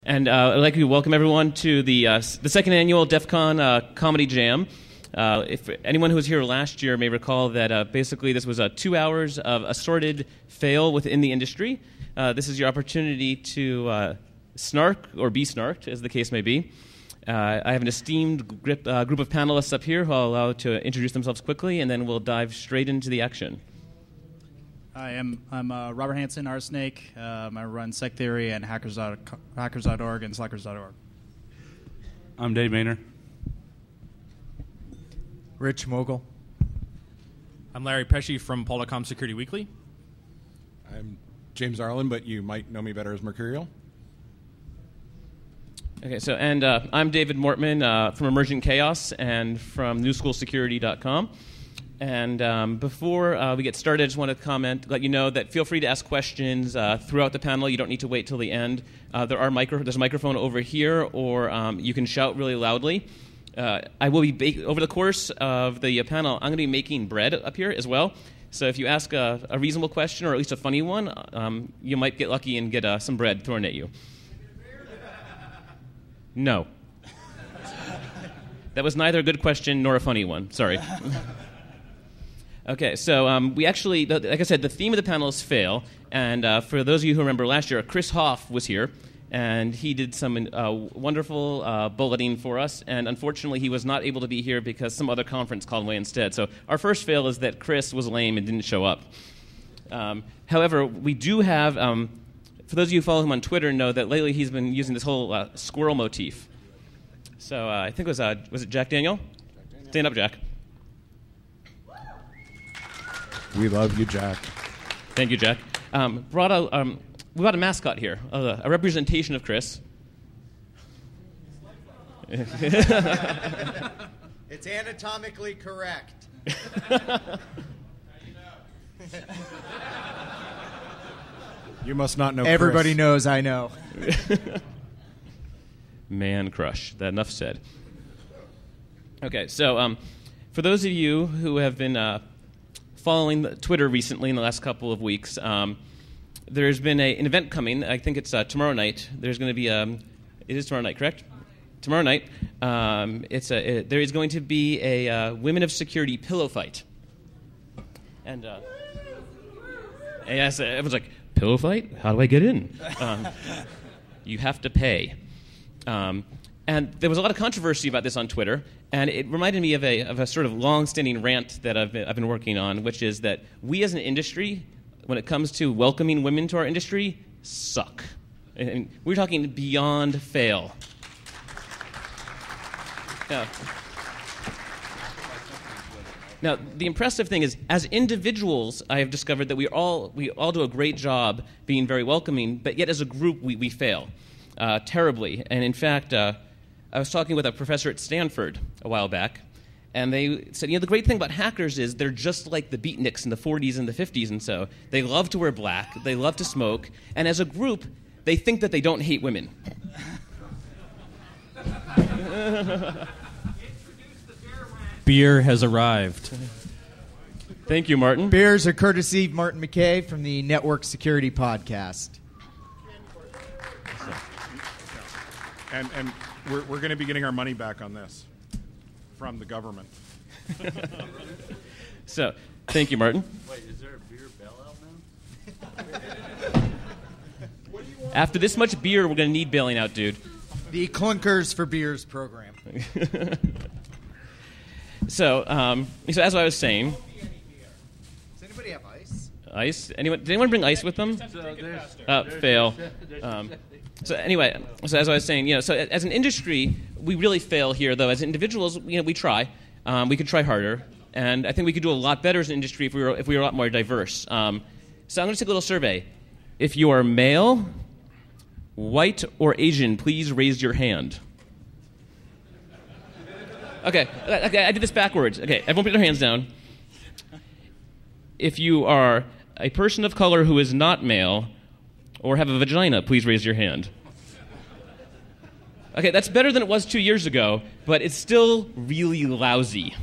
And I'd like to welcome everyone to the second annual Defcon Comedy Jam. If anyone who was here last year may recall that basically this was 2 hours of assorted fail within the industry. This is your opportunity to snark or be snarked, as the case may be. I have an esteemed group of panelists up here who I'll allow to introduce themselves quickly, and then we'll dive straight into the action. I'm Robert Hansen, RSnake. I run Sec Theory and hackers.org and slackers.org. I'm Dave Maynor. Rich Mogull. I'm Larry Pesce from Polycom Security Weekly. I'm James Arlen, but you might know me better as Mercurial. Okay, so I'm David Mortman from Emergent Chaos and from newschoolsecurity.com. And before we get started, I just want to let you know that feel free to ask questions throughout the panel. You don't need to wait till the end. There's a microphone over here, or you can shout really loudly. I will be over the course of the panel, I'm going to be making bread up here as well. So if you ask a reasonable question, or at least a funny one, you might get lucky and get some bread thrown at you. No. That was neither a good question nor a funny one. Sorry. Okay, so we actually, like I said, the theme of the panel is fail. And for those of you who remember last year, Chris Hoff was here, and he did some wonderful bulleting for us. And unfortunately, he was not able to be here because some other conference called away instead. So our first fail is that Chris was lame and didn't show up. However, we do have, for those of you who follow him on Twitter, know that lately he's been using this whole squirrel motif. So I think it was it Jack Daniel? Stand up, Jack. We love you, Jack. Thank you, Jack. We brought a mascot here, a representation of Chris. It's anatomically correct. You must not know Everybody Chris. knows I know. Man crush. That enough said. Okay, so for those of you who have been following Twitter recently in the last couple of weeks, there's been an event coming. I think it's tomorrow night. There's going to be it is tomorrow night, correct? Tomorrow night, there is going to be a Women of Security pillow fight. And yes, everyone's like, pillow fight? How do I get in? You have to pay. And there was a lot of controversy about this on Twitter, and it reminded me of a sort of long-standing rant that I've been working on, which is that we as an industry, when it comes to welcoming women to our industry, suck. And we're talking beyond fail. Now, the impressive thing is, as individuals, I have discovered that we all do a great job being very welcoming, but yet as a group, we fail terribly. And in fact, I was talking with a professor at Stanford a while back, and they said, the great thing about hackers is they're just like the beatniks in the 40s and the 50s, and so they love to wear black, they love to smoke, and as a group, they think that they don't hate women. Beer has arrived. Thank you, Martin. Beers are courtesy of Martin McKay from the Network Security Podcast. And we're going to be getting our money back on this from the government. So, thank you, Martin. Wait, is there a beer bailout now? After this much beer, we're going to need bailing out, dude. The Clunkers for Beers program. So as I was saying... Does anybody have ice? Ice? Did anyone bring ice with them? Fail. So anyway, so as I was saying, so as an industry, we really fail here, though. As individuals, we try. We could try harder. And I think we could do a lot better as an industry if we were a lot more diverse. So I'm going to take a little survey. If you are male, white, or Asian, please raise your hand. Okay, I did this backwards. Okay, everyone put their hands down. If you are a person of color who is not male or have a vagina, please raise your hand. Okay, that's better than it was 2 years ago, but it's still really lousy.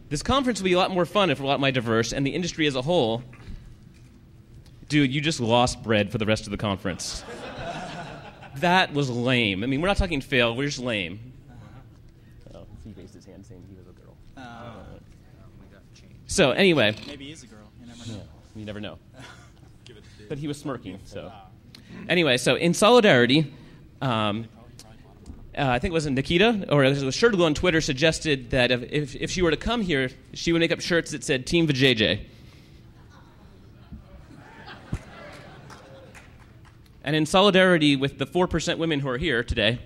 This conference will be a lot more fun if we're a lot more diverse, and the industry as a whole... Dude, you just lost bread for the rest of the conference. That was lame. I mean, we're not talking fail. We're just lame. Oh, he raised his hand saying he was a girl. So anyway, Maybe he's a girl. You never know. you never know. But he was smirking. So anyway, so in solidarity, I think it was Nikita or it was Shirtle on Twitter suggested that if she were to come here, she would make up shirts that said Team Vajayjay. And in solidarity with the 4% women who are here today,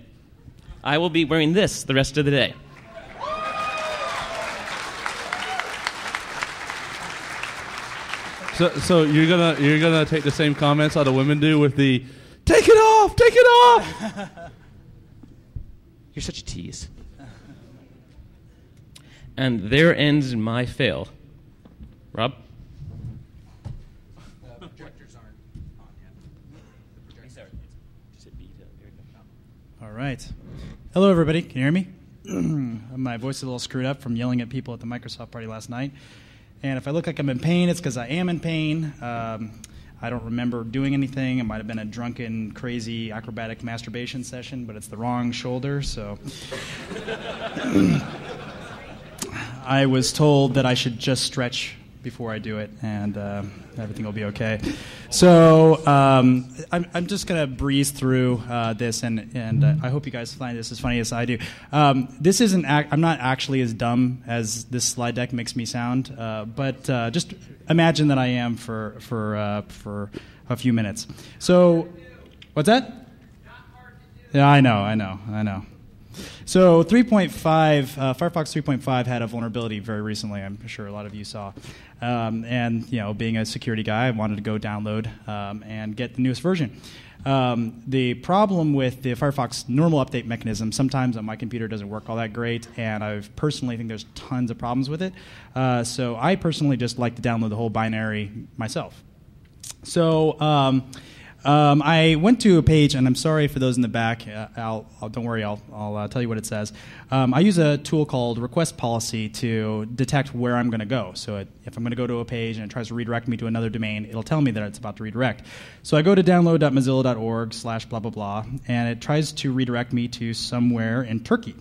I will be wearing this the rest of the day. So you're gonna take the same comments other women do with the take it off. You're such a tease. And there ends my fail. Rob? Projectors aren't on yet. All right. Hello, everybody. Can you hear me? My voice is a little screwed up from yelling at people at the Microsoft party last night. And if I look like I'm in pain, it's because I am in pain. I don't remember doing anything. It might have been a drunken, crazy, acrobatic masturbation session, but it's the wrong shoulder, so... I was told that I should just stretch before I do it, and everything will be okay. So I'm just going to breeze through this, and I hope you guys find this as funny as I do. This isn't. I'm not actually as dumb as this slide deck makes me sound, but just imagine that I am for a few minutes. So, what's that? Yeah, I know. So 3.5, Firefox 3.5 had a vulnerability very recently. I'm sure a lot of you saw. And being a security guy, I wanted to go download and get the newest version. The problem with the Firefox normal update mechanism, sometimes on my computer doesn't work all that great, and I personally think there's tons of problems with it. So I personally just like to download the whole binary myself. So I went to a page, and I'm sorry for those in the back. Don't worry, I'll tell you what it says. I use a tool called Request Policy to detect where I'm going to go. So if I'm going to go to a page and it tries to redirect me to another domain, it'll tell me that it's about to redirect. So I go to download.mozilla.org/blah, blah, blah, and it tries to redirect me to somewhere in Turkey.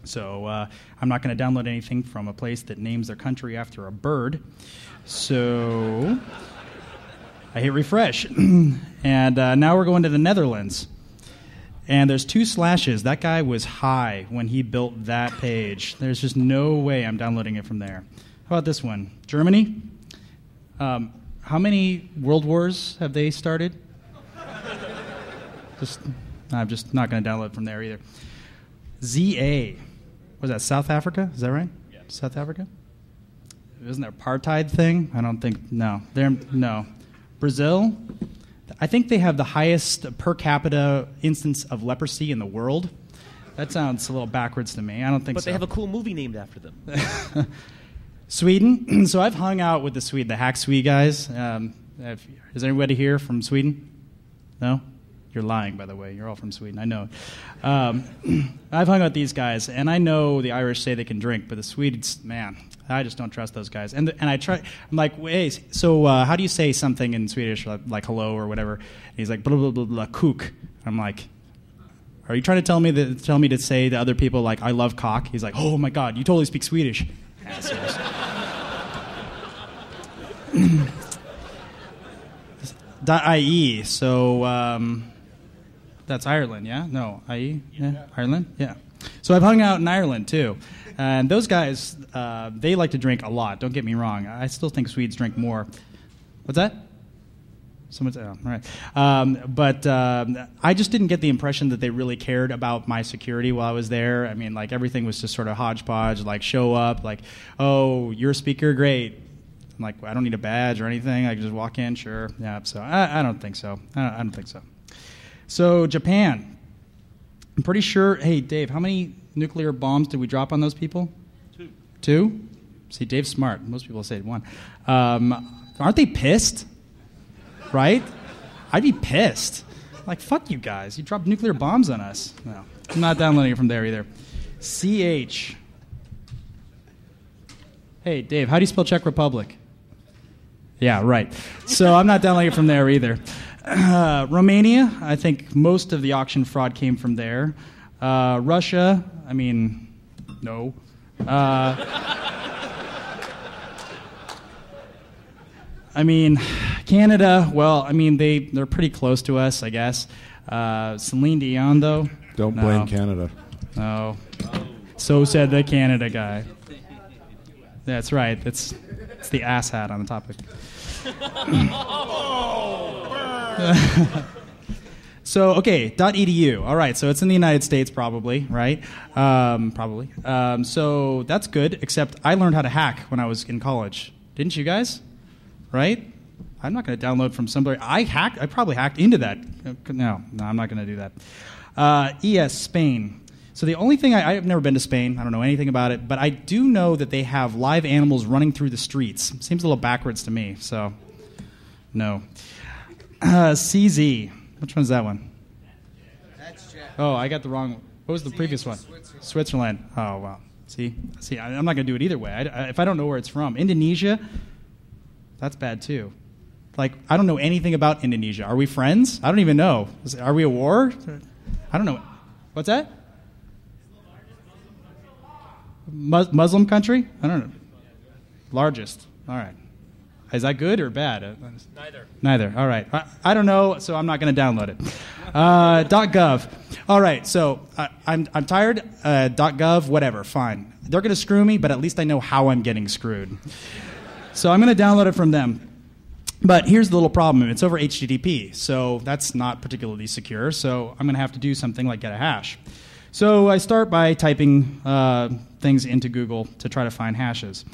So I'm not going to download anything from a place that names their country after a bird. So... I hit refresh, and now we're going to the Netherlands. And there's 2 slashes. That guy was high when he built that page. There's just no way I'm downloading it from there. How about this one? Germany? How many world wars have they started? I'm just not going to download from there either. ZA. Was that South Africa? Is that right? Yeah. South Africa? Isn't there an apartheid thing? I don't think. No. No. Brazil, I think they have the highest per capita instance of leprosy in the world. That sounds a little backwards to me. I don't think so. But they have a cool movie named after them. Sweden. So I've hung out with the Hack Swede guys. Is anybody here from Sweden? No? You're lying, by the way. You're all from Sweden. I know. I've hung out with these guys, and I know the Irish say they can drink, but the Swedes, man, I just don't trust those guys. And I try. I'm like, wait. So how do you say something in Swedish, like hello or whatever? And he's like, blah blah blah blah, kook. I'm like, are you trying to tell me to say to other people like I love cock? He's like, oh my god, you totally speak Swedish. Assholes. .ie. So that's Ireland, yeah? No, IE? Yeah. Ireland? Yeah. So I've hung out in Ireland, too. And those guys, they like to drink a lot. Don't get me wrong. I still think Swedes drink more. What's that? Someone said, oh, all right. But I just didn't get the impression that they really cared about my security while I was there. I mean, like, everything was just sort of hodgepodge, like, show up, like, oh, you're a speaker? Great. I'm like, I don't need a badge or anything. I can just walk in, sure. Yeah, so I don't think so. I don't think so. So Japan. I'm pretty sure, hey, Dave, how many nuclear bombs did we drop on those people? 2. 2? See, Dave's smart. Most people say 1. Aren't they pissed? Right? I'd be pissed. Like, fuck you guys. You dropped nuclear bombs on us. No, I'm not downloading it from there either. CH. Hey, Dave, how do you spell Czech Republic? Yeah, right. So I'm not downloading it from there either. Romania, I think most of the auction fraud came from there. Russia, I mean, no. I mean, Canada, well, I mean, they're pretty close to us, I guess. Celine Dion, though? Don't blame Canada. No. So said the Canada guy. That's right. It's the ass hat on the topic. So, okay, .edu. All right, so it's in the United States probably, right? Probably. So that's good, except I learned how to hack when I was in college. Didn't you guys? Right? I'm not going to download from somebody. I probably hacked into that. No, I'm not going to do that. ES, Spain. So the only thing, I've never been to Spain. I don't know anything about it. But I do know that they have live animals running through the streets. Seems a little backwards to me, so no. CZ. Which one's that one? That's Jack. Oh, I got the wrong one. What was the previous one? Switzerland. Oh, wow. See, I'm not going to do it either way. If I don't know where it's from. Indonesia, that's bad too. Like, I don't know anything about Indonesia. Are we friends? I don't even know. Are we at war? I don't know. What's that? Muslim country? I don't know. Largest. All right. Is that good or bad? Neither. All right. I don't know, so I'm not going to download it. .gov. All right. So I'm tired. .gov. Whatever. Fine. They're going to screw me, but at least I know how I'm getting screwed. So I'm going to download it from them. But here's the little problem. It's over HTTP, so that's not particularly secure. So I'm going to have to do something like get a hash. So I start by typing things into Google to try to find hashes.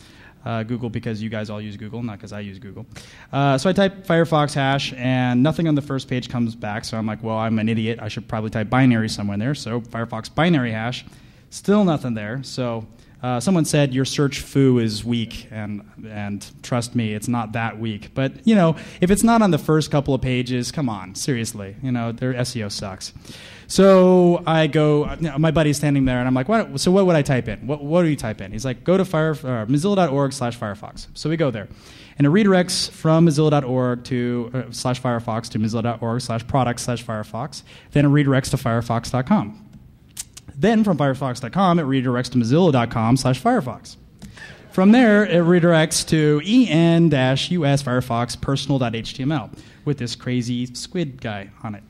Google because you guys all use Google, not because I use Google. So I type Firefox hash, and nothing on the first page comes back. So I'm like, well, I'm an idiot. I should probably type binary somewhere in there. So Firefox binary hash, still nothing there. So someone said your search foo is weak, and trust me, it's not that weak. But if it's not on the first couple of pages, come on, seriously, their SEO sucks. So I go, my buddy's standing there, and I'm like, what would I type in? What do you type in? He's like, go to mozilla.org/Firefox. So we go there, and it redirects from mozilla.org to /Firefox to mozilla.org/product/Firefox. Then it redirects to firefox.com. Then from firefox.com, it redirects to mozilla.com/Firefox. From there, it redirects to en-us Firefox personal.html with this crazy squid guy on it.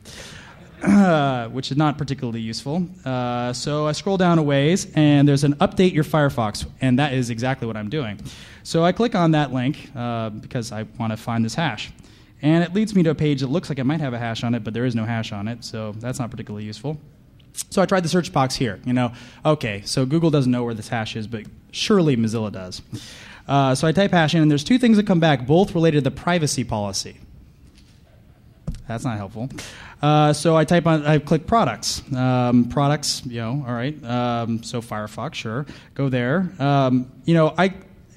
Which is not particularly useful. So I scroll down a ways, and there's an update your Firefox, and that is exactly what I'm doing. So I click on that link because I want to find this hash. And it leads me to a page that looks like it might have a hash on it, but there is no hash on it, so that's not particularly useful. So I tried the search box here. Okay, so Google doesn't know where this hash is, but surely Mozilla does. So I type hash in, and there's two things that come back, both related to the privacy policy. That's not helpful. So I click products. Products, all right. So Firefox, sure. Go there.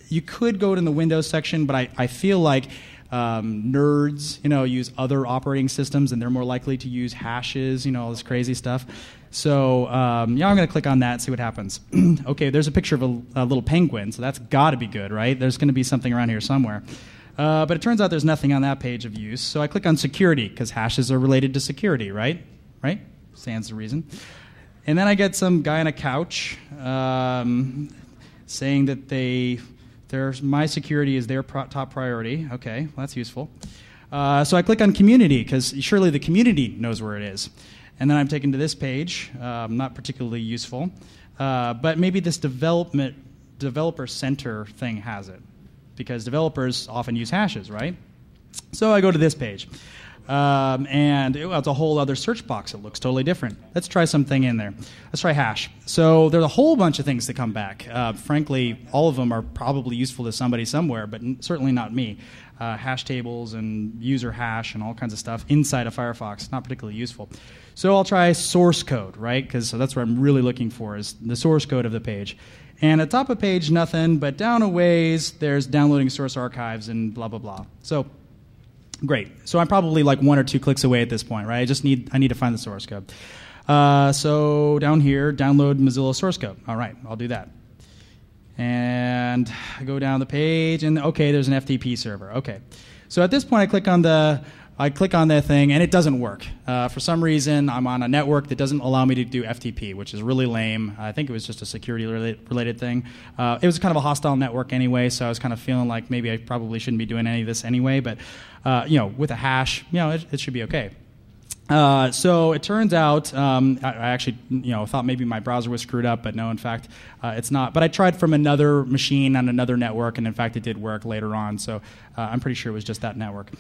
You could go to the Windows section, but I feel like nerds, use other operating systems, and they're more likely to use hashes, all this crazy stuff. So I'm going to click on that and see what happens. Okay, there's a picture of a little penguin, so that's got to be good, right? There's going to be something around here somewhere. But it turns out there's nothing on that page of use. So I click on security, because hashes are related to security, right? Right? Stands to reason. And then I get some guy on a couch saying that my security is their top priority. Okay, well, that's useful. So I click on community, because surely the community knows where it is. And then I'm taken to this page, not particularly useful. But maybe this developer center thing has it, because developers often use hashes, right? So I go to this page. And it's a whole other search box. It looks totally different. Let's try something in there. Let's try hash. So there's a whole bunch of things that come back. Frankly, all of them are probably useful to somebody somewhere, but certainly not me. Hash tables and user hash and all kinds of stuff inside of Firefox. Not particularly useful. So I'll try source code, right? Because that's what I'm really looking for, is the source code of the page. And at the top of the page, nothing, but down a ways, there's downloading source archives and blah, blah, blah. So great. So I'm probably like 1 or 2 clicks away at this point, right? I need to find the source code. So down here, download Mozilla source code. All right, I'll do that. And I go down the page, and okay, there's an FTP server. Okay. So at this point, I click on the I click on that thing, and it doesn't work. For some reason, I'm on a network that doesn't allow me to do FTP, which is really lame. I think it was just a security-related thing. It was kind of a hostile network anyway, so I was kind of feeling like maybe I probably shouldn't be doing any of this anyway. But with a hash, it should be okay. So it turns out I actually thought maybe my browser was screwed up, but no, in fact, it's not. But I tried from another machine on another network, and in fact, it did work later on. So I'm pretty sure it was just that network.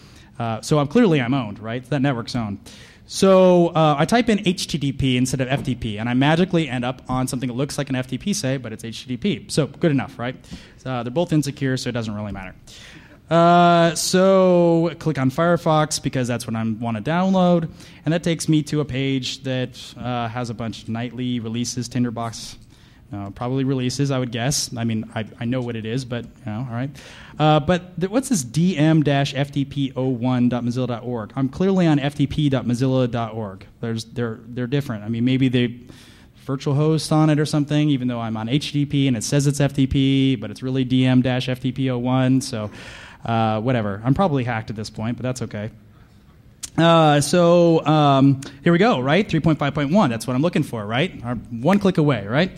So I'm owned, right? That network's owned. So I type in HTTP instead of FTP, and I magically end up on something that looks like an FTP, say, but it's HTTP. So good enough, right? They're both insecure, so it doesn't really matter. So click on Firefox because that's what I want to download, and that takes me to a page that has a bunch of nightly releases, tinderbox, probably releases, I would guess. I mean, I know what it is, but all right. But what's this dm-ftp01.mozilla.org? I'm clearly on ftp.mozilla.org. They're different. I mean, maybe they virtual host on it or something, even though I'm on HTTP and it says it's FTP, but it's really dm-ftp01. So. Whatever. I'm probably hacked at this point, but that's okay. So here we go, right? 3.5.1. That's what I'm looking for, right? One click away, right?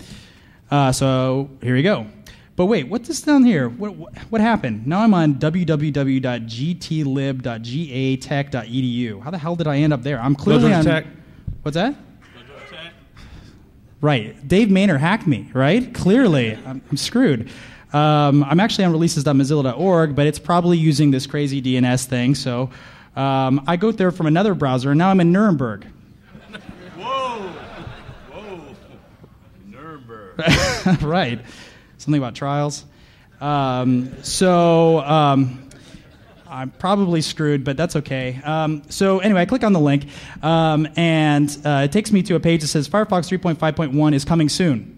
So here we go. But wait, what's this down here? What happened? Now I'm on www.gtlib.gatech.edu. How the hell did I end up there? I'm clearly on... Tech. What's that? Right. Dave Maynor hacked me, right? Clearly. I'm screwed. I'm actually on releases.mozilla.org, but it's probably using this crazy DNS thing. So I go there from another browser, and now I'm in Nuremberg. Whoa. Nuremberg. Right. Something about trials. I'm probably screwed, but that's okay. So anyway, I click on the link, and it takes me to a page that says Firefox 3.5.1 is coming soon.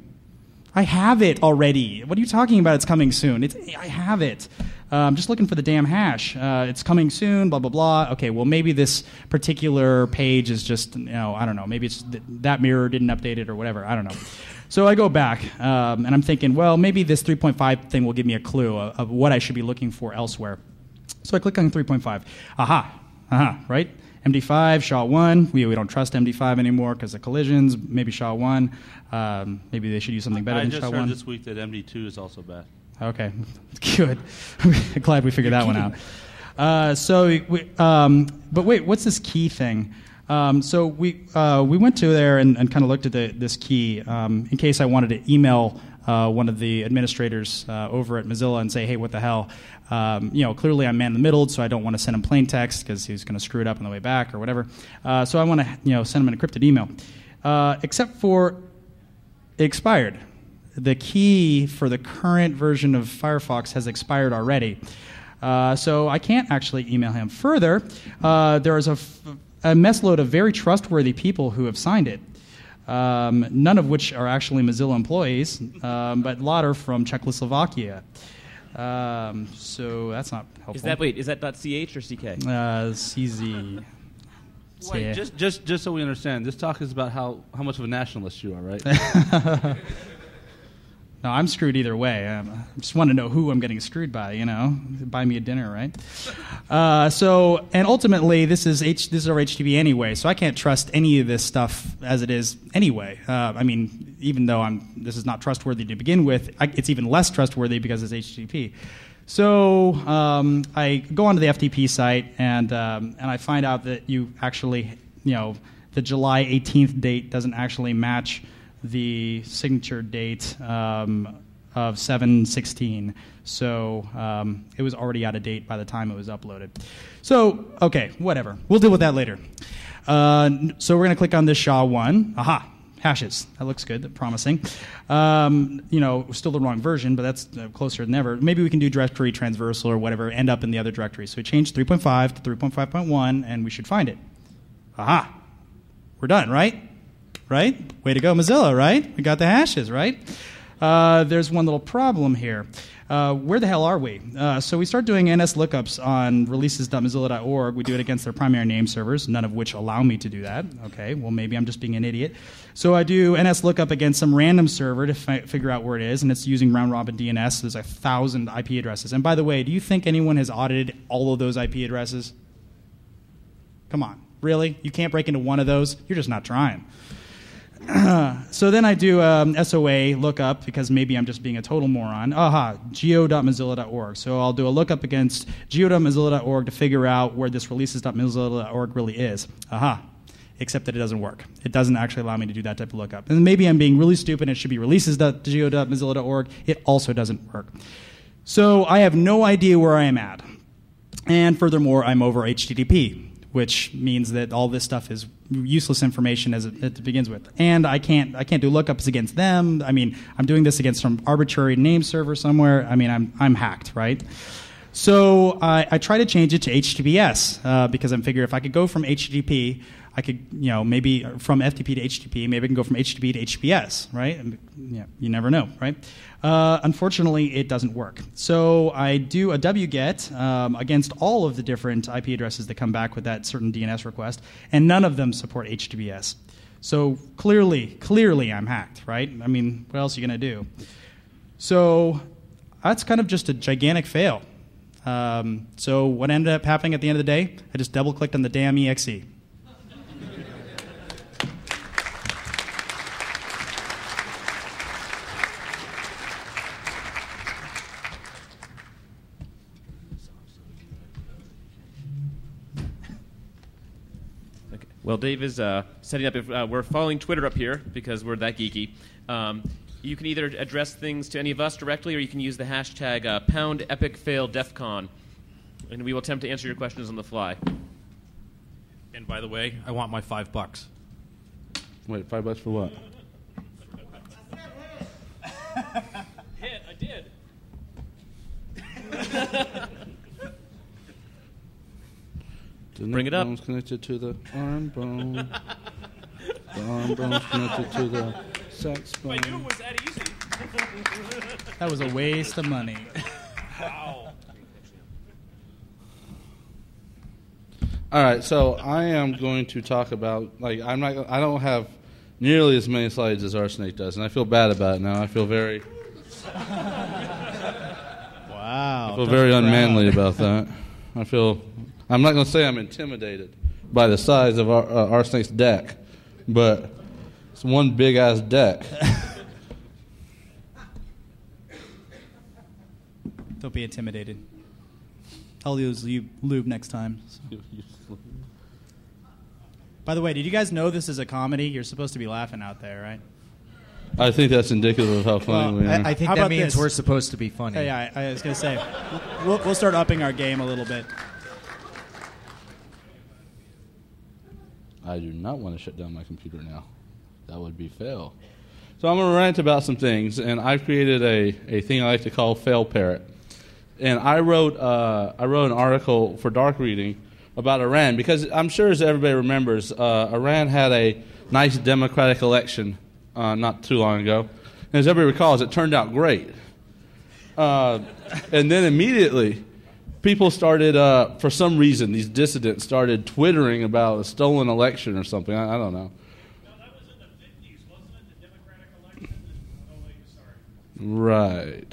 I have it already. What are you talking about? It's coming soon. I have it. I'm just looking for the damn hash. It's coming soon, blah, blah, blah. Okay, well, maybe this particular page is just, I don't know. Maybe it's that mirror didn't update it or whatever. I don't know. So I go back, and I'm thinking, well, maybe this 3.5 thing will give me a clue of what I should be looking for elsewhere. So I click on 3.5. Aha, right? MD5, SHA-1. We don't trust MD5 anymore because of collisions. Maybe SHA-1. Maybe they should use something better than SHA-1. I just heard this week that MD2 is also bad. Okay, good. Glad we figured that one out. But wait, what's this key thing? So we went to there and kind of looked at this key in case I wanted to email one of the administrators over at Mozilla and say, hey, what the hell? Clearly I'm man-in-the-middle, so I don't want to send him plain text because he's going to screw it up on the way back or whatever. So I want to send him an encrypted email. Except for it expired. The key for the current version of Firefox has expired already. So I can't actually email him. Further, there is a messload of very trustworthy people who have signed it. None of which are actually Mozilla employees, but a lot are from Czechoslovakia. So that's not helpful. Is that .ch or CK? CZ. Wait, just so we understand, this talk is about how much of a nationalist you are, right? No, I'm screwed either way. I just want to know who I'm getting screwed by, Buy me a dinner, right? And ultimately, this is our HTTP anyway, so I can't trust any of this stuff as it is anyway. Even though this is not trustworthy to begin with, it's even less trustworthy because it's HTTP. So I go onto the FTP site, and I find out that you actually, the July 18th date doesn't actually match the signature date of 7/16. So it was already out of date by the time it was uploaded. So, okay, whatever. We'll deal with that later. So we're going to click on this SHA-1. Aha, hashes. That looks good, promising. Still the wrong version, but that's closer than ever. Maybe we can do directory transversal or whatever, end up in the other directory. So we changed 3.5 to 3.5.1, and we should find it. Aha. We're done, right? Right? Way to go, Mozilla, right? We got the hashes, right? There's one little problem here. Where the hell are we? So we start doing NS lookups on releases.mozilla.org. We do it against their primary name servers, none of which allow me to do that. Okay, well, maybe I'm just being an idiot. So I do NS lookup against some random server to figure out where it is, and it's using round-robin DNS. So there's 1,000 IP addresses. And by the way, do you think anyone has audited all of those IP addresses? Come on. Really? You can't break into one of those? You're just not trying. So then I do SOA lookup because maybe I'm just being a total moron. Geo.mozilla.org. So I'll do a lookup against geo.mozilla.org to figure out where this releases.mozilla.org really is. Except that it doesn't work. It doesn't actually allow me to do that type of lookup. And maybe I'm being really stupid and it should be releases.geo.mozilla.org. It also doesn't work. So I have no idea where I am at. And furthermore, I'm over HTTP, which means that all this stuff is useless information as it begins with. And I can't do lookups against them. I mean, I'm doing this against some arbitrary name server somewhere. I mean, I'm hacked, right? So I try to change it to HTTPS because I'm figuring if I could go from HTTP, I could, maybe from FTP to HTTP, maybe I can go from HTTP to HTTPS, right? And, you never know, right? Unfortunately, it doesn't work. So I do a wget against all of the different IP addresses that come back with that certain DNS request, and none of them support HTTPS. So clearly I'm hacked, right? I mean, what else are you going to do? So that's kind of just a gigantic fail. So what ended up happening at the end of the day? I just double-clicked on the damn exe. Well, Dave is setting up. We're following Twitter up here because we're that geeky. You can either address things to any of us directly, or you can use the hashtag #EpicFailDefcon, and we will attempt to answer your questions on the fly. And by the way, I want my $5. Wait, $5 for what? Hit, I did. The Bring it up. bone's connected to the arm bone. The arm bone's connected to the sex bone. I knew it was that easy. That was a waste of money. Wow. All right, so I am going to talk about I don't have nearly as many slides as RSnake does, and I feel bad about it now. I feel very very unmanly about that. I'm not going to say I'm intimidated by the size of RSnake's deck, but it's one big-ass deck. Don't be intimidated. I'll use lube next time. By the way, did you guys know this is a comedy? You're supposed to be laughing out there, right? I think that's indicative of how funny we are. I think How that about means this? we're supposed to be funny. Yeah, I was going to say, we'll start upping our game a little bit. I do not want to shut down my computer now. That would be fail. So I'm going to rant about some things, and I've created a thing I like to call Fail Parrot. And I wrote an article for Dark Reading about Iran because I'm sure, as everybody remembers, Iran had a nice democratic election not too long ago. And as everybody recalls, it turned out great. And then immediately, people started, for some reason, these dissidents started twittering about a stolen election or something. I don't know. No, that was in the 50s, wasn't it? The Democratic election? Oh, wait, sorry.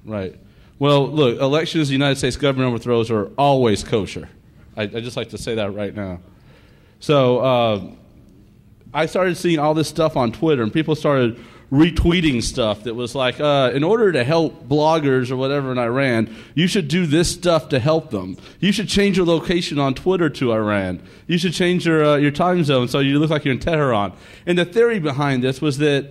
Right. Well, look, elections the United States government overthrows are always kosher. I just like to say that right now. So I started seeing all this stuff on Twitter, and people started retweeting stuff that was like, in order to help bloggers or whatever in Iran, you should do this stuff to help them. You should change your location on Twitter to Iran. You should change your time zone so you look like you're in Tehran. And the theory behind this was that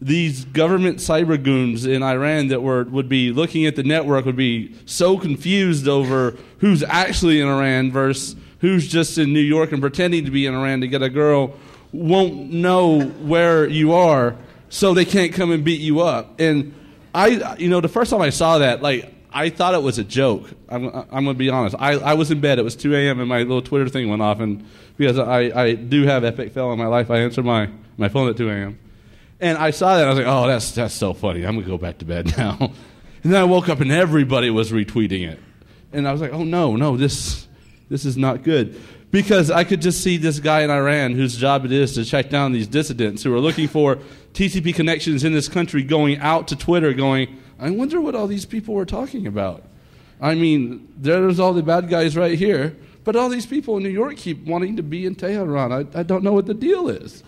these government cyber goons in Iran that would be looking at the network would be so confused over who's actually in Iran versus who's just in New York and pretending to be in Iran to get a girl, won't know where you are, so they can't come and beat you up. And the first time I saw that, I thought it was a joke. I'm going to be honest. I was in bed. It was 2 a.m. and my little Twitter thing went off. And because I do have epic fail in my life, I answered my phone at 2 a.m. And I saw that. And I was like, oh, that's so funny. I'm going to go back to bed now. And then I woke up and everybody was retweeting it. And I was like, oh, no, this is not good. Because I could just see this guy in Iran whose job it is to check down these dissidents who are looking for TCP connections in this country going out to Twitter going, I wonder what all these people were talking about. I mean, there's all the bad guys right here, But all these people in New York keep wanting to be in Tehran. I don't know what the deal is.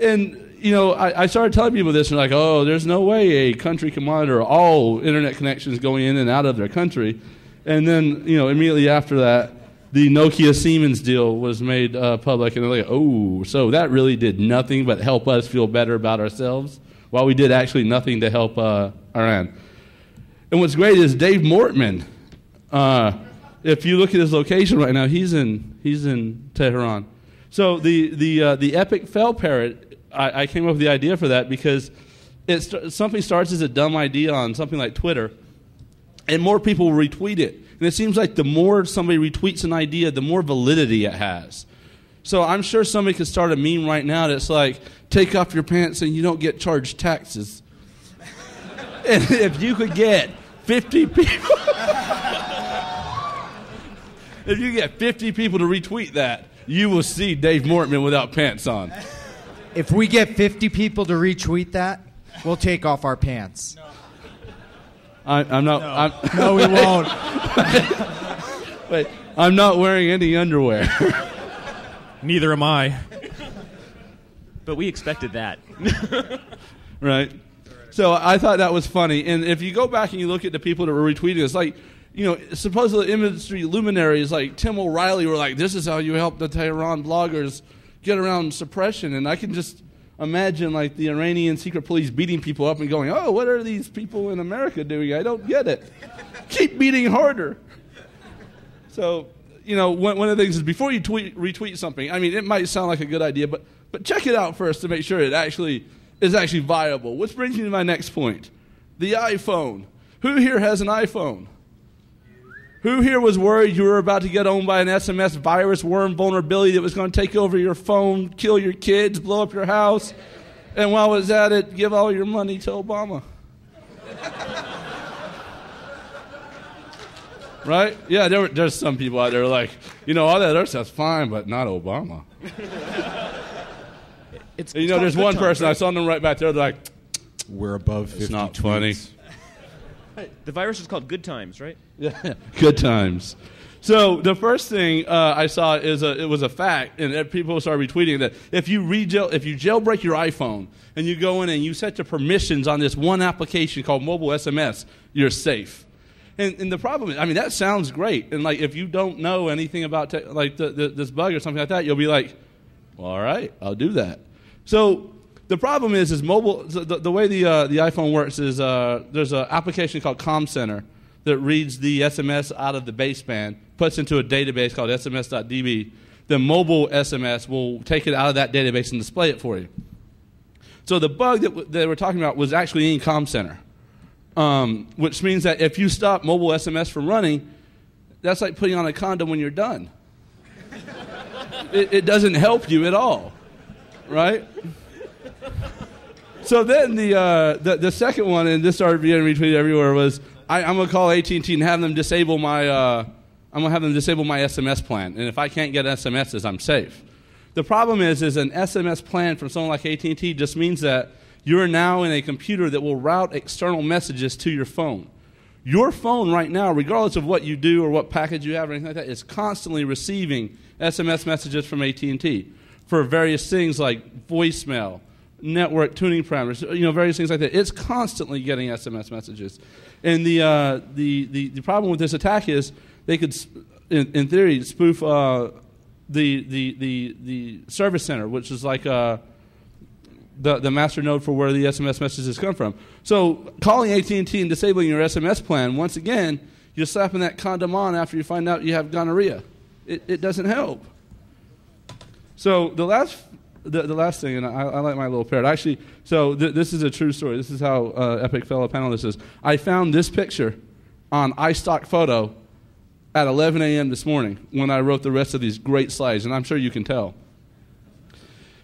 And, I started telling people this, and like, oh, there's no way a country can monitor all internet connections going in and out of their country. And then, immediately after that, the Nokia Siemens deal was made public, and they're like, oh, so that really did nothing but help us feel better about ourselves, while we did actually nothing to help Iran. And what's great is Dave Mortman. If you look at his location right now, he's in Tehran. So the epic fail parrot, I came up with the idea for that because something starts as a dumb idea on something like Twitter, and more people retweet it. And it seems like the more somebody retweets an idea, the more validity it has. So I'm sure somebody could start a meme right now that's like, take off your pants and you don't get charged taxes. And if you could get 50 people... if you get 50 people to retweet that, you will see Dave Mortman without pants on. If we get 50 people to retweet that, we'll take off our pants. I'm not... No, we won't. Wait, I'm not wearing any underwear. Neither am I. But we expected that. Right? So I thought that was funny. And if you go back and you look at the people that were retweeting, it's like, supposedly industry luminaries like Tim O'Reilly were like, this is how you help the Tehran bloggers get around suppression. And I can just imagine like the Iranian secret police beating people up and going, oh, what are these people in America doing? I don't get it. Keep beating harder. So, one of the things is before you retweet something, I mean, it might sound like a good idea, but check it out first to make sure it is actually viable. Which brings me to my next point. The iPhone. Who here has an iPhone? Who here was worried you were about to get owned by an SMS virus worm vulnerability that was going to take over your phone, kill your kids, blow up your house, and while it was at it, give all your money to Obama? Right? Yeah, there's some people out there like, all that other stuff's fine, but not Obama. There's one person, I saw them right back there, they're like, we're above 50 it's not tweets. funny. The virus is called Good Times, right? Yeah, good times. So the first thing I saw is it was a fact, and people started retweeting that if you jailbreak your iPhone and you go in and you set the permissions on this one application called mobile SMS, you're safe. And the problem is, I mean, that sounds great. And like, if you don't know anything about this bug or something like that, you'll be like, well, all right, I'll do that. So the problem is mobile. The way the iPhone works is there's an application called Com Center that reads the SMS out of the baseband, puts into a database called sms.db. The mobile SMS will take it out of that database and display it for you. So the bug that we're talking about was actually in Com Center, which means that if you stop mobile SMS from running, that's like putting on a condom when you're done. It doesn't help you at all, right? So then the second one, and this started being retweeted everywhere, was I'm gonna call AT&T and have them disable my SMS plan, and if I can't get SMSs, I'm safe. The problem is an SMS plan from someone like AT&T just means that you're now in a computer that will route external messages to your phone. Your phone right now, regardless of what you do or what package you have or anything like that, is constantly receiving SMS messages from AT&T for various things like voicemail, network tuning parameters, various things like that. It's constantly getting SMS messages. And the problem with this attack is they could, in theory, spoof the service center, which is like the master node for where the SMS messages come from. So calling AT&T and disabling your SMS plan, once again, you're slapping that condom on after you find out you have gonorrhea. It doesn't help. So the last thing, and I like my little parrot. Actually, so this is a true story. This is how epic fellow panelist is. I found this picture on iStock Photo at 11 a.m. this morning when I wrote the rest of these great slides, and I'm sure you can tell.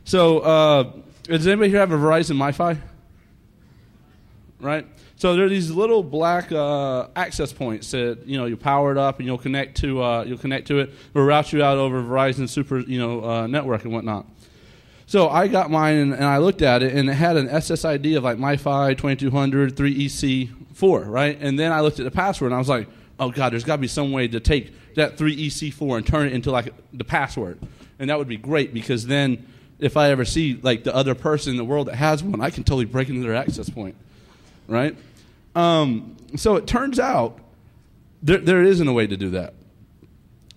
So does anybody here have a Verizon MiFi? Right? So there are these little black access points that you power it up and you'll connect to it. It'll route you out over Verizon Super network and whatnot. So I got mine and I looked at it and it had an SSID of like MiFi 2200 3EC4, right? And then I looked at the password and I was like, oh God, there's got to be some way to take that 3EC4 and turn it into like the password. And that would be great, because then if I ever see like the other person in the world that has one, I can totally break into their access point, right? So it turns out there isn't a way to do that.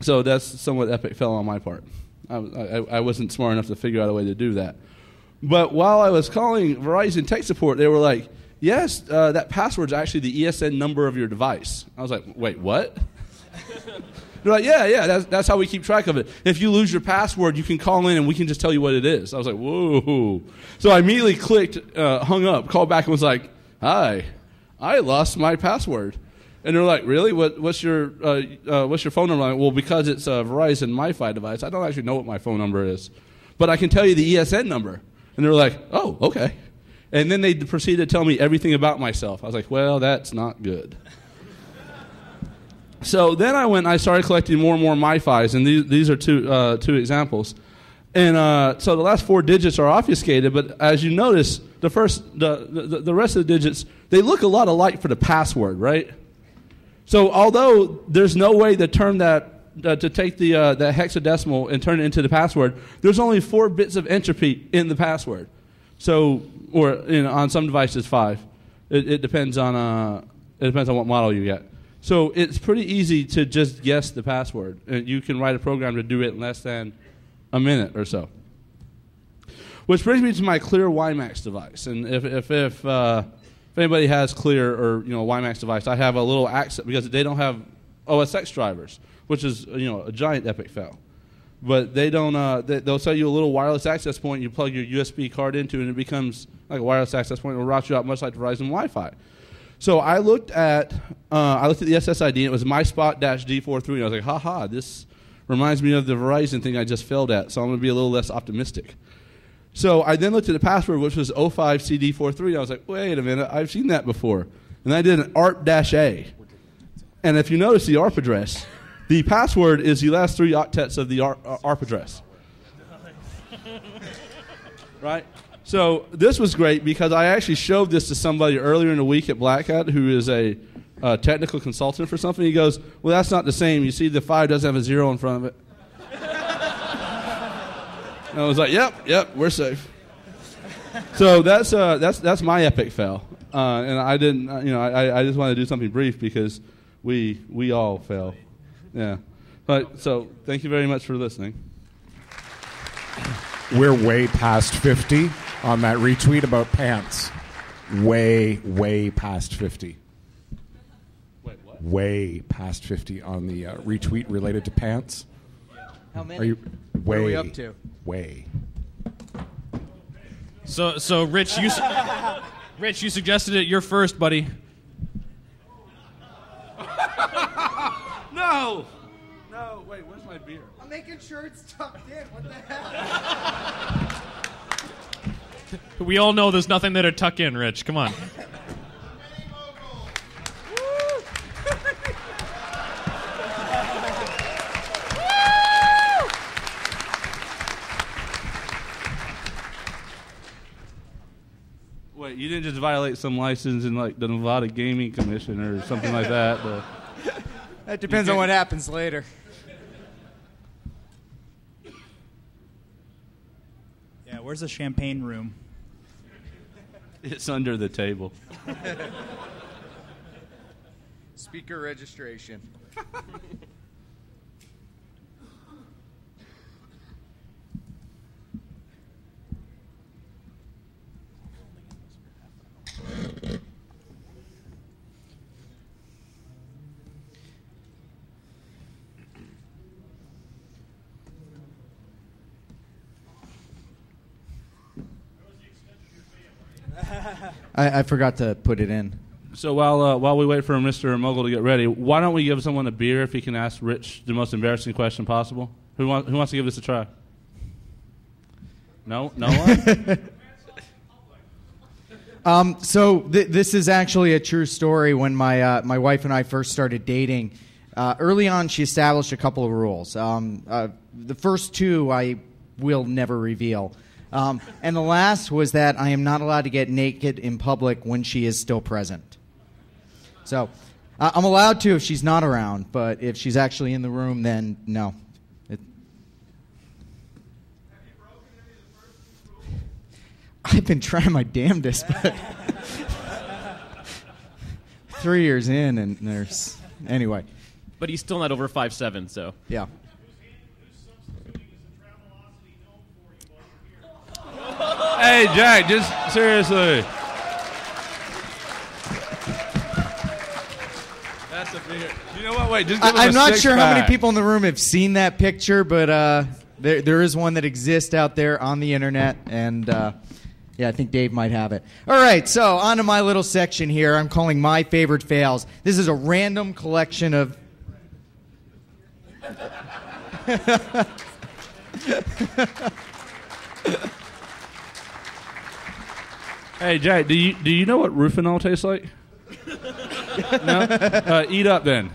So that's somewhat epic fail on my part. I wasn't smart enough to figure out a way to do that. But while I was calling Verizon tech support, they were like, yes, that password's actually the ESN number of your device. I was like, wait, what? They're like, yeah, that's how we keep track of it. If you lose your password, you can call in and we can just tell you what it is. I was like, whoa. So I immediately clicked, hung up, called back and was like, hi, I lost my password. And they're like, really? What's your phone number? I'm like, well, because it's a Verizon MiFi device, I don't actually know what my phone number is. But I can tell you the ESN number. And they're like, oh, okay. And then they proceeded to tell me everything about myself. I was like, well, that's not good. So then I started collecting more and more MiFis, and these are two examples. And so the last 4 digits are obfuscated, but as you notice, the rest of the digits, they look a lot alike for the password, right? So although there's no way to turn that to take the hexadecimal and turn it into the password, there's only 4 bits of entropy in the password. So, or on some devices 5. It depends on what model you get. So it's pretty easy to just guess the password. You can write a program to do it in less than a minute or so. Which brings me to my Clear WiMAX device. And if anybody has Clear or WiMAX device, I have a little access, because they don't have OS X drivers, which is a giant epic fail. But they don't. They'll sell you a little wireless access point. You plug your USB card into, and it becomes like a wireless access point. It will route you out much like Verizon Wi-Fi. So I looked at the SSID, and it was myspot-D43. And I was like, ha, this reminds me of the Verizon thing I just failed at, so I'm going to be a little less optimistic. So I then looked at the password, which was 05CD43. I was like, wait a minute, I've seen that before. And I did an ARP-A. And if you notice the ARP address, the password is the last 3 octets of the ARP address. Right? So this was great, because I actually showed this to somebody earlier in the week at Black Hat, who is a technical consultant for something. He goes, well, that's not the same. You see, the 5 doesn't have a 0 in front of it. And I was like, yep, we're safe. So that's my epic fail. And I didn't, I just wanted to do something brief, because we all fail. Yeah. So thank you very much for listening. We're way past 50 on that retweet about pants. Way past 50. Wait, what? Way past 50 on the retweet related to pants. How many? Are you What are we up to? Way. So Rich, you suggested it. You're first, buddy. No, wait, where's my beer? I'm making sure it's tucked in. What the hell? We all know there's nothing there to tuck in, Rich. Come on. Wait, you didn't just violate some license in like the Nevada Gaming Commission or something like that? That depends on what happens later. Yeah, where's the champagne room? It's under the table. Speaker registration. I forgot to put it in. So while we wait for Mr. Mogull to get ready, why don't we give someone a beer if he can ask Rich the most embarrassing question possible? Who wants to give this a try? No one? So this is actually a true story. When my wife and I first started dating, early on she established a couple of rules. The first 2 I will never reveal. And the last was that I am not allowed to get naked in public when she is still present. So I'm allowed to if she's not around, but if she's actually in the room, then no. I've been trying my damnedest, but 3 years in, and there's... Anyway. But he's still not over 5'7", so... Yeah. Hey, Jack, just seriously. That's a big... You know what? Wait, just give him I'm a not sure how many six-pack. people in the room have seen that picture, but there is one that exists out there on the internet, and yeah, I think Dave might have it. All right, so on to my little section here. I'm calling My Favorite Fails. This is a random collection of... Hey, Jack, do you know what Rufinol tastes like? No? Eat up, then.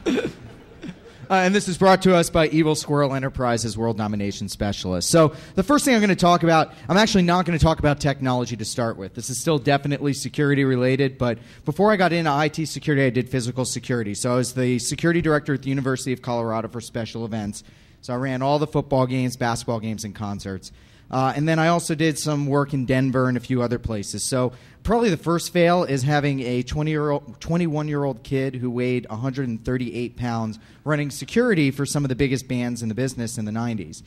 And this is brought to us by Evil Squirrel Enterprises World Domination Specialist. So the first thing I'm going to talk about, I'm actually not going to talk about technology to start with. This is still definitely security related, but before I got into IT security, I did physical security. So I was the security director at the University of Colorado for special events. So I ran all the football games, basketball games, and concerts. And then I also did some work in Denver and a few other places. So probably the first fail is having a 21-year-old kid who weighed 138 pounds running security for some of the biggest bands in the business in the 90s.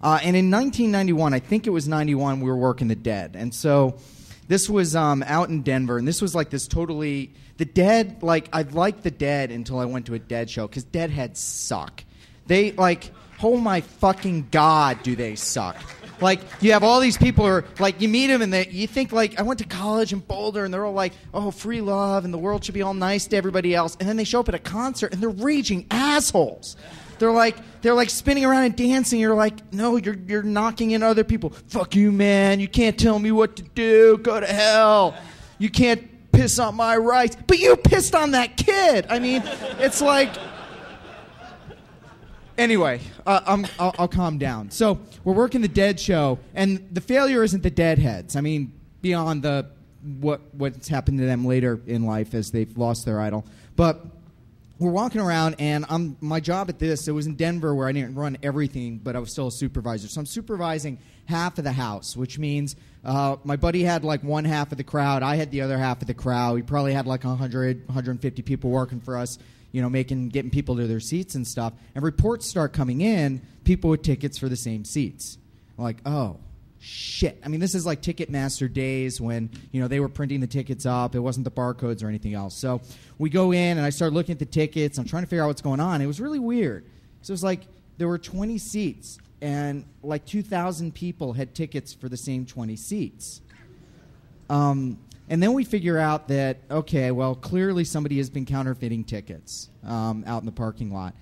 And in 1991, I think it was 91, we were working the Dead. And so this was out in Denver, and this was like this totally... The Dead, like, I liked the Dead until I went to a Dead show, because Deadheads suck. They, like, oh my fucking God, do they suck. Like, you have all these people who are, like, you meet them and you think, like, I went to college in Boulder and they're all like, oh, free love and the world should be all nice to everybody else. And then they show up at a concert and they're raging assholes. They're like spinning around and dancing. You're like, no, you're knocking in other people. Fuck you, man. You can't tell me what to do. Go to hell. You can't piss on my rights. But you pissed on that kid. I mean, it's like... Anyway, I'll calm down. So we're working the Dead show, and the failure isn't the Deadheads. I mean, beyond the what's happened to them later in life as they've lost their idol. But we're walking around, and my job at this, it was in Denver where I didn't run everything, but I was still a supervisor. So I'm supervising half of the house, which means my buddy had like one half of the crowd. I had the other half of the crowd. We probably had like 100, 150 people working for us. You know, getting people to their seats and stuff. And reports start coming in, people with tickets for the same seats. I'm like, oh, shit. I mean, this is like Ticketmaster days when, you know, they were printing the tickets up. It wasn't the barcodes or anything else. So we go in, and I start looking at the tickets. I'm trying to figure out what's going on. It was really weird. So it was like there were 20 seats, and like 2,000 people had tickets for the same 20 seats. And then we figure out that, okay, well, clearly somebody has been counterfeiting tickets out in the parking lot.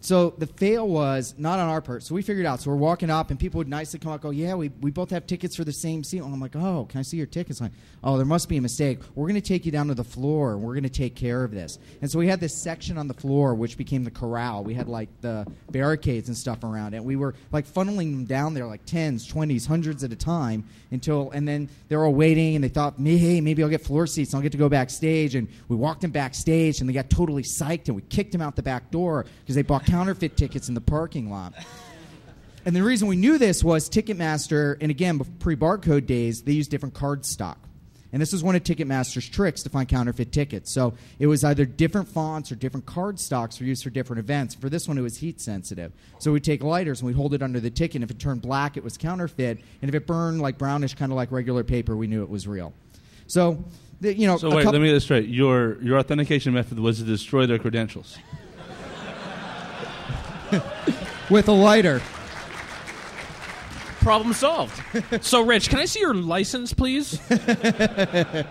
So the fail was not on our part. So we figured out. So we're walking up, and people would nicely come up and go, yeah, we both have tickets for the same seat. And I'm like, oh, can I see your tickets? I'm like, oh, there must be a mistake. We're going to take you down to the floor, and we're going to take care of this. And so we had this section on the floor, which became the corral. We had, like, the barricades and stuff around it. We were, like, funneling them down there, like 10s, 20s, hundreds at a time, and then they were all waiting, and they thought, hey, maybe I'll get floor seats, and I'll get to go backstage. And we walked them backstage, and they got totally psyched, and we kicked them out the back door because they bought counterfeit tickets in the parking lot. And the reason we knew this was Ticketmaster, and again, pre-barcode days, they used different card stock. And this is one of Ticketmaster's tricks to find counterfeit tickets. So it was either different fonts or different card stocks were used for different events. For this one, it was heat sensitive. So we'd take lighters and we'd hold it under the ticket, and if it turned black, it was counterfeit. And if it burned like brownish, kind of like regular paper, we knew it was real. So, you know. So wait, let me get this straight. Your authentication method was to destroy their credentials. With a lighter. Problem solved. So, Rich, can I see your license, please? No.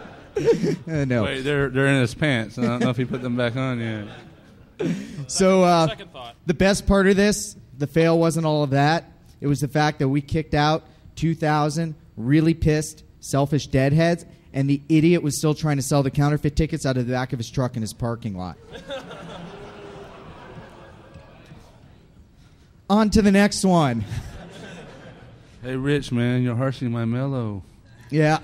Wait, they're in his pants. I don't know if he put them back on yet. So, second thought. The best part of this, the fail wasn't all of that. It was the fact that we kicked out 2,000 really pissed, selfish deadheads, and the idiot was still trying to sell the counterfeit tickets out of the back of his truck in his parking lot. On to the next one. Hey, Rich, man, you're harshing my mellow. Yeah.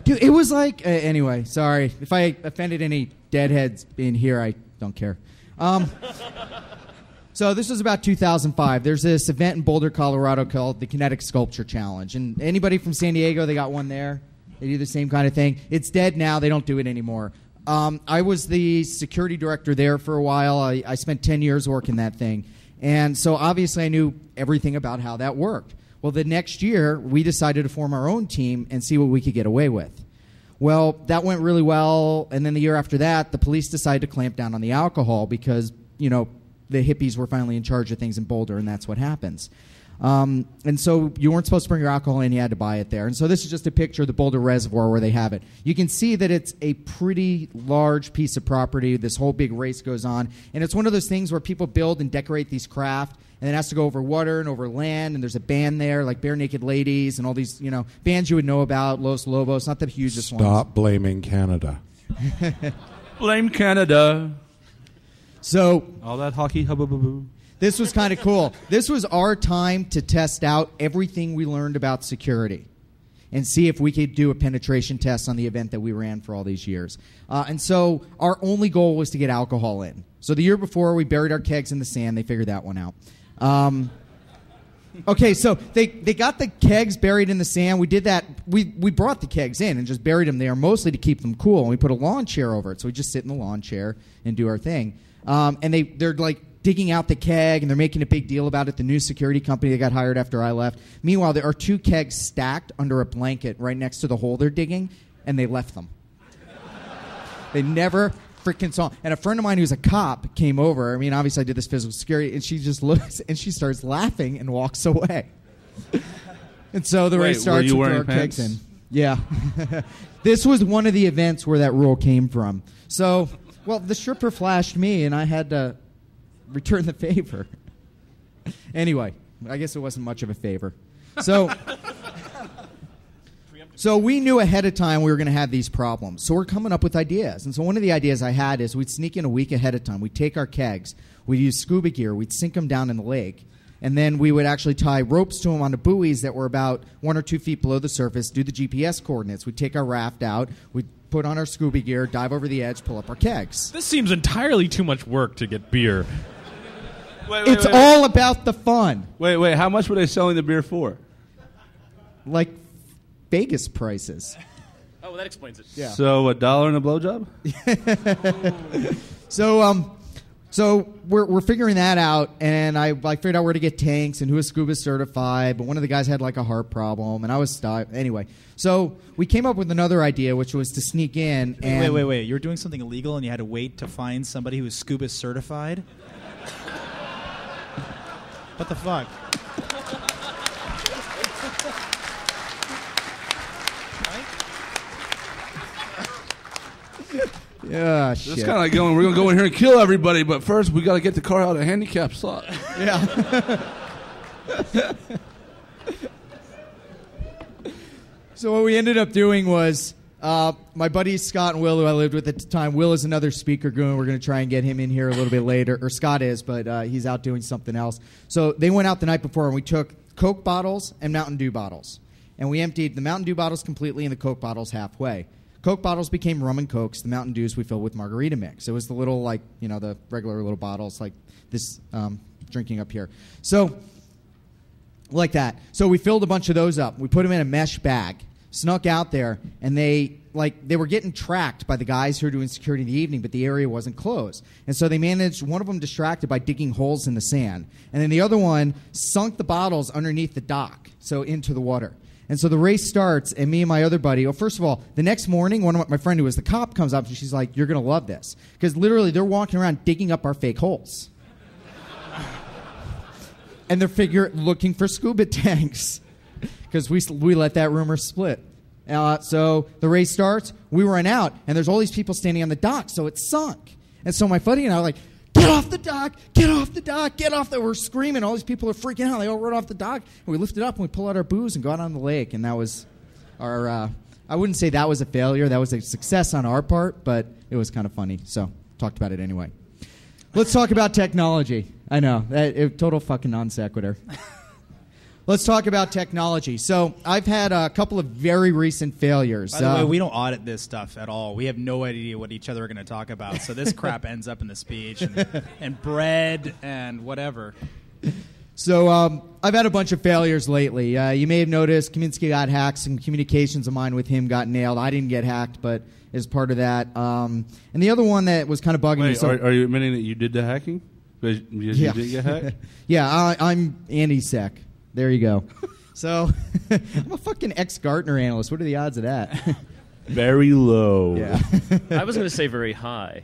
Dude, it was like... anyway, sorry. If I offended any deadheads in here, I don't care. So this was about 2005. There's this event in Boulder, Colorado called the Kinetic Sculpture Challenge. And anybody from San Diego, they got one there. They do the same kind of thing. It's dead now. They don't do it anymore. I was the security director there for a while. I spent 10 years working that thing. And so obviously I knew everything about how that worked. Well, the next year, we decided to form our own team and see what we could get away with. Well, that went really well. And then the year after that, the police decided to clamp down on the alcohol because, the hippies were finally in charge of things in Boulder, and that's what happens. And so you weren't supposed to bring your alcohol in, you had to buy it there. And so this is just a picture of the Boulder Reservoir where they have it. You can see that it's a pretty large piece of property. This whole big race goes on. And it's one of those things where people build and decorate these craft, and it has to go over water and over land, and there's a band there, like Bare Naked Ladies and all these, bands you would know about, Los Lobos, not the hugest ones. Stop blaming Canada. Blame Canada. So all that hockey hubba-boo. This was kind of cool. This was our time to test out everything we learned about security and see if we could do a penetration test on the event that we ran for all these years. And so our only goal was to get alcohol in. So the year before, we buried our kegs in the sand. They figured that one out. Okay, so they got the kegs buried in the sand. We did that. We brought the kegs in and just buried them there, mostly to keep them cool. And we put a lawn chair over it. So we just sit in the lawn chair and do our thing. And they're like digging out the keg, and they're making a big deal about it. The new security company that got hired after I left. Meanwhile, there are 2 kegs stacked under a blanket right next to the hole they're digging, and they left them. They never freaking saw. And a friend of mine who's a cop came over. I mean, obviously I did this physical security, and she just looks, and she starts laughing and walks away. And so the race starts with our kegs in. Yeah. This was one of the events where that rule came from. So... Well, the stripper flashed me, and I had to return the favor. Anyway, I guess it wasn't much of a favor. So we knew ahead of time we were going to have these problems. So we're coming up with ideas. And so one of the ideas I had is we'd sneak in a week ahead of time. We'd take our kegs. We'd use scuba gear. We'd sink them down in the lake. And then we would actually tie ropes to them onto buoys that were about 1 or 2 feet below the surface, do the GPS coordinates. We'd take our raft out. We'd put on our scuba gear, dive over the edge, pull up our kegs. This seems entirely too much work to get beer. It's all about the fun. Wait, how much were they selling the beer for? Like Vegas prices. Oh, well, that explains it. Yeah. So $1 and a blowjob? So we're figuring that out, and I figured out where to get tanks and who was scuba certified, but one of the guys had like a heart problem, and I was stuck. Anyway, so we came up with another idea, which was to sneak in and... Wait. You were doing something illegal, and you had to wait to find somebody who was scuba certified? What the fuck? Yeah, shit. It's kind of like we're going to go in here and kill everybody, but first we got to get the car out of the handicap slot. Yeah. So what we ended up doing was my buddies Scott and Will, who I lived with at the time. Will is another speaker goon. We're going to try and get him in here a little bit later. Or Scott is, but he's out doing something else. So they went out the night before, and we took Coke bottles and Mountain Dew bottles. And we emptied the Mountain Dew bottles completely and the Coke bottles halfway. Coke bottles became rum and Cokes. The Mountain Dews we filled with margarita mix. It was the little, the regular little bottles like this drinking up here. So, like that. So we filled a bunch of those up. We put them in a mesh bag, snuck out there, and they were getting tracked by the guys who were doing security in the evening, but the area wasn't closed. And so they managed, one of them distracted by digging holes in the sand. And then the other one sunk the bottles underneath the dock, so into the water. And so the race starts, and me and my other buddy, first of all, the next morning, my friend who was the cop comes up, and she's like, "You're going to love this." Because literally, they're walking around digging up our fake holes. And they're looking for scuba tanks. Because we let that rumor split. So the race starts, we run out, and there's all these people standing on the dock, so it's sunk. And so my buddy and I are like, "Get off the dock! Get off the dock! Get off the..." We're screaming. All these people are freaking out. They all run off the dock. And we lift it up, and we pull out our booze and go out on the lake. And that was our... I wouldn't say that was a failure. That was a success on our part, but it was kind of funny. So talked about it anyway. Let's talk about technology. I know. Total fucking non sequitur. Let's talk about technology. So I've had a couple of very recent failures. By the way, we don't audit this stuff at all. We have no idea what each other are going to talk about. So this crap ends up in the speech and bread and whatever. So I've had a bunch of failures lately. You may have noticed Kaminsky got hacked. Some communications of mine with him got nailed. I didn't get hacked, but as part of that. And the other one that was kind of bugging me. So, are you admitting that you did the hacking? Because you did get hacked? Yeah, I'm anti-sec. There you go. So I'm a fucking ex-Gartner analyst. What are the odds of that? Very low. Yeah. I was going to say very high.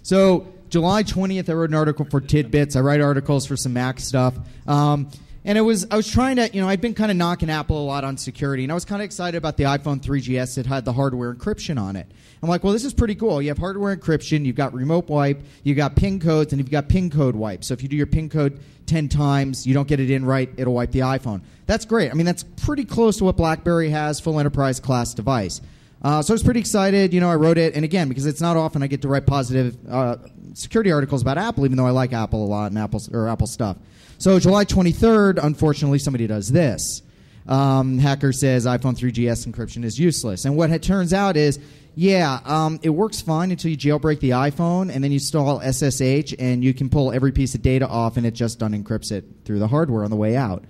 So July 20th, I wrote an article for Tidbits. I write articles for some Mac stuff. And I was trying to, I've been kind of knocking Apple a lot on security, and I was kind of excited about the iPhone 3GS that had the hardware encryption on it. I'm like, well, this is pretty cool. You have hardware encryption, you've got remote wipe, you've got PIN codes, and you've got PIN code wipe. So if you do your PIN code 10 times, you don't get it in right, it'll wipe the iPhone. That's great. I mean, that's pretty close to what BlackBerry has, full enterprise class device. So I was pretty excited. I wrote it, and again, because it's not often I get to write positive security articles about Apple, even though I like Apple a lot and Apple stuff. So July 23rd, unfortunately, somebody does this. Hacker says iPhone 3GS encryption is useless. And what it turns out is, it works fine until you jailbreak the iPhone, and then you install SSH, and you can pull every piece of data off, and it just unencrypts it through the hardware on the way out.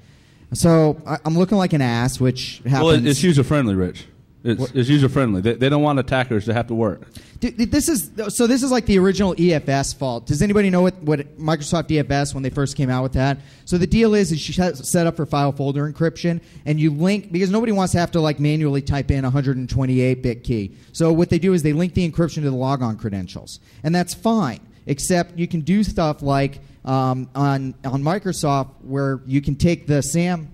So I'm looking like an ass, which happens. Well, it's user-friendly, Rich. It's user-friendly. They don't want attackers to have to work. This is like the original EFS fault. Does anybody know what Microsoft EFS, when they first came out with that? So the deal is you set up for file folder encryption, and you link, because nobody wants to have to manually type in a 128-bit key. So what they do is they link the encryption to the logon credentials, and that's fine. Except you can do stuff like on Microsoft where you can take the SAM,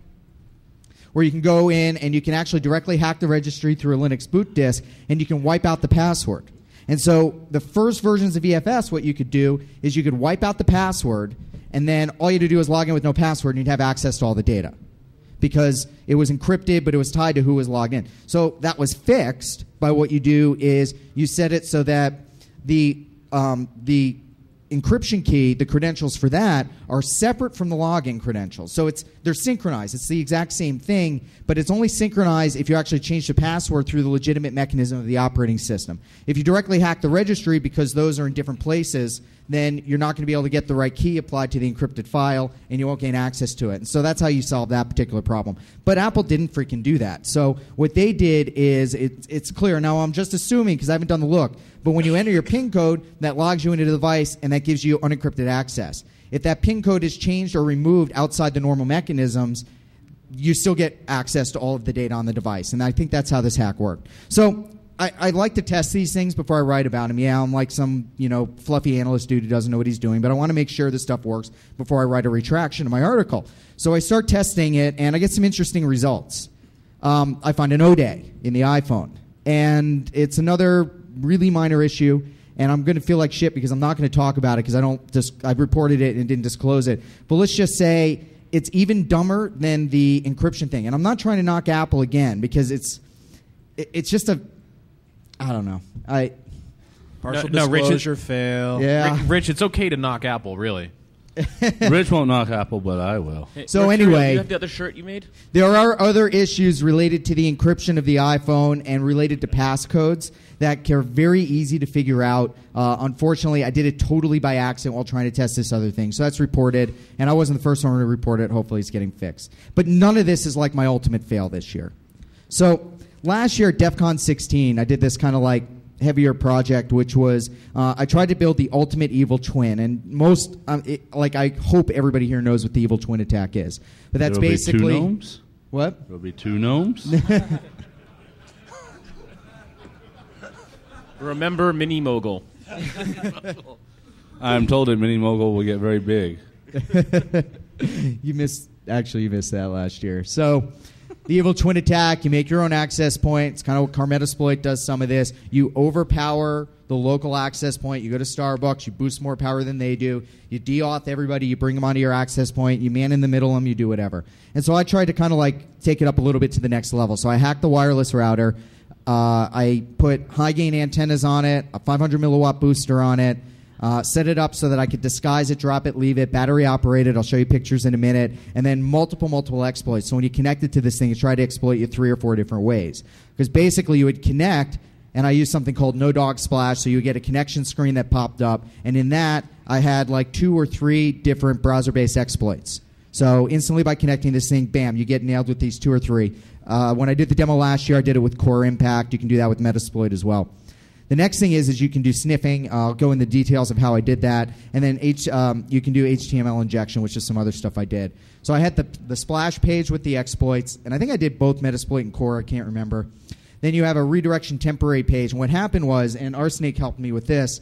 where you can go in and you can actually directly hack the registry through a Linux boot disk, and you can wipe out the password. And so the first versions of EFS, what you could do is you could wipe out the password, and then all you had to do is log in with no password, and you'd have access to all the data. Because it was encrypted, but it was tied to who was logged in. So that was fixed by what you do is you set it so that the encryption key, the credentials for that, are separate from the login credentials. So they're synchronized. It's the exact same thing, but it's only synchronized if you actually change the password through the legitimate mechanism of the operating system. If you directly hack the registry because those are in different places, then you're not going to be able to get the right key applied to the encrypted file, and you won't gain access to it. And so that's how you solve that particular problem. But Apple didn't freaking do that. So what they did is, it's clear. Now, I'm just assuming, because I haven't done the look, but when you enter your PIN code, that logs you into the device, and that gives you unencrypted access. If that PIN code is changed or removed outside the normal mechanisms, you still get access to all of the data on the device. And I think that's how this hack worked. So I like to test these things before I write about them. Yeah, I'm like some fluffy analyst dude who doesn't know what he's doing, but I want to make sure this stuff works before I write a retraction of my article. So I start testing it, and I get some interesting results. I find an O-Day in the iPhone, and it's another really minor issue, and I'm going to feel like shit because I'm not going to talk about it because I've reported it and didn't disclose it. But let's just say it's even dumber than the encryption thing. And I'm not trying to knock Apple again because it's just I don't know. Partial disclosure fail. Yeah. Rich, it's okay to knock Apple, really. Rich won't knock Apple, but I will. Hey, so Rich, anyway, you have the other shirt you made? There are other issues related to the encryption of the iPhone and related to passcodes that are very easy to figure out. Unfortunately, I did it totally by accident while trying to test this other thing. So that's reported, and I wasn't the first one to report it. Hopefully it's getting fixed. But none of this is like my ultimate fail this year. So last year at Defcon 16, I did this kind of like heavier project, which was I tried to build the ultimate evil twin, and I hope everybody here knows what the evil twin attack is. But that's There'll basically be 2 gnomes. What? There'll be 2 gnomes. Remember Mini Mogull. I'm told that Mini Mogull will get very big. You missed that last year. So the evil twin attack, you make your own access point. It's kind of what Metasploit does some of this. You overpower the local access point. You go to Starbucks. You boost more power than they do. You de-auth everybody. You bring them onto your access point. You man in the middle them. You do whatever. And so I tried to kind of like take it up a little bit to the next level. So I hacked the wireless router. I put high-gain antennas on it, a 500 milliwatt booster on it. Set it up so that I could disguise it, drop it, leave it, battery operated. I'll show you pictures in a minute. And then multiple exploits. So when you connect it to this thing, it's try to exploit you 3 or 4 different ways. Because basically you would connect, and I used something called No Dog Splash, so you would get a connection screen that popped up. And in that, I had like 2 or 3 different browser-based exploits. So instantly by connecting this thing, bam, you get nailed with these 2 or 3. When I did the demo last year, I did it with Core Impact. You can do that with Metasploit as well. The next thing is you can do sniffing. I'll go into details of how I did that. And then you can do HTML injection, which is some other stuff I did. So I had the splash page with the exploits, and I think I did both Metasploit and Core. I can't remember. Then you have a redirection temporary page. And what happened was, and RSnake helped me with this,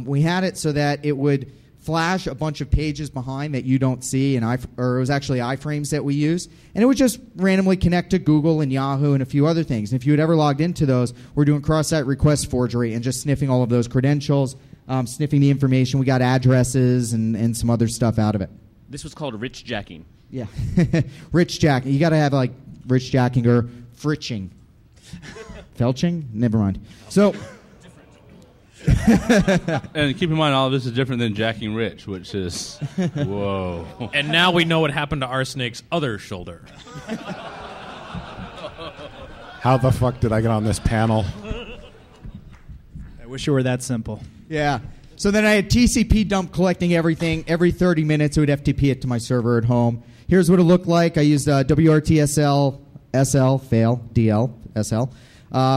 we had it so that it would flash a bunch of pages behind that you don't see, or it was actually iframes that we used, and it would just randomly connect to Google and Yahoo and a few other things. And if you had ever logged into those, we're doing cross-site request forgery and just sniffing all of those credentials, sniffing the information. We got addresses and some other stuff out of it. This was called rich jacking. Yeah, rich jacking. You got to have like rich jacking or fritching. Felching? Never mind. So. And keep in mind, all of this is different than jacking rich, which is, whoa. And now we know what happened to RSnake's other shoulder. How the fuck did I get on this panel? I wish it were that simple. Yeah. So then I had TCP dump collecting everything. Every 30 minutes, it would FTP it to my server at home. Here's what it looked like. I used WRTSL, SL, fail, DL, SL.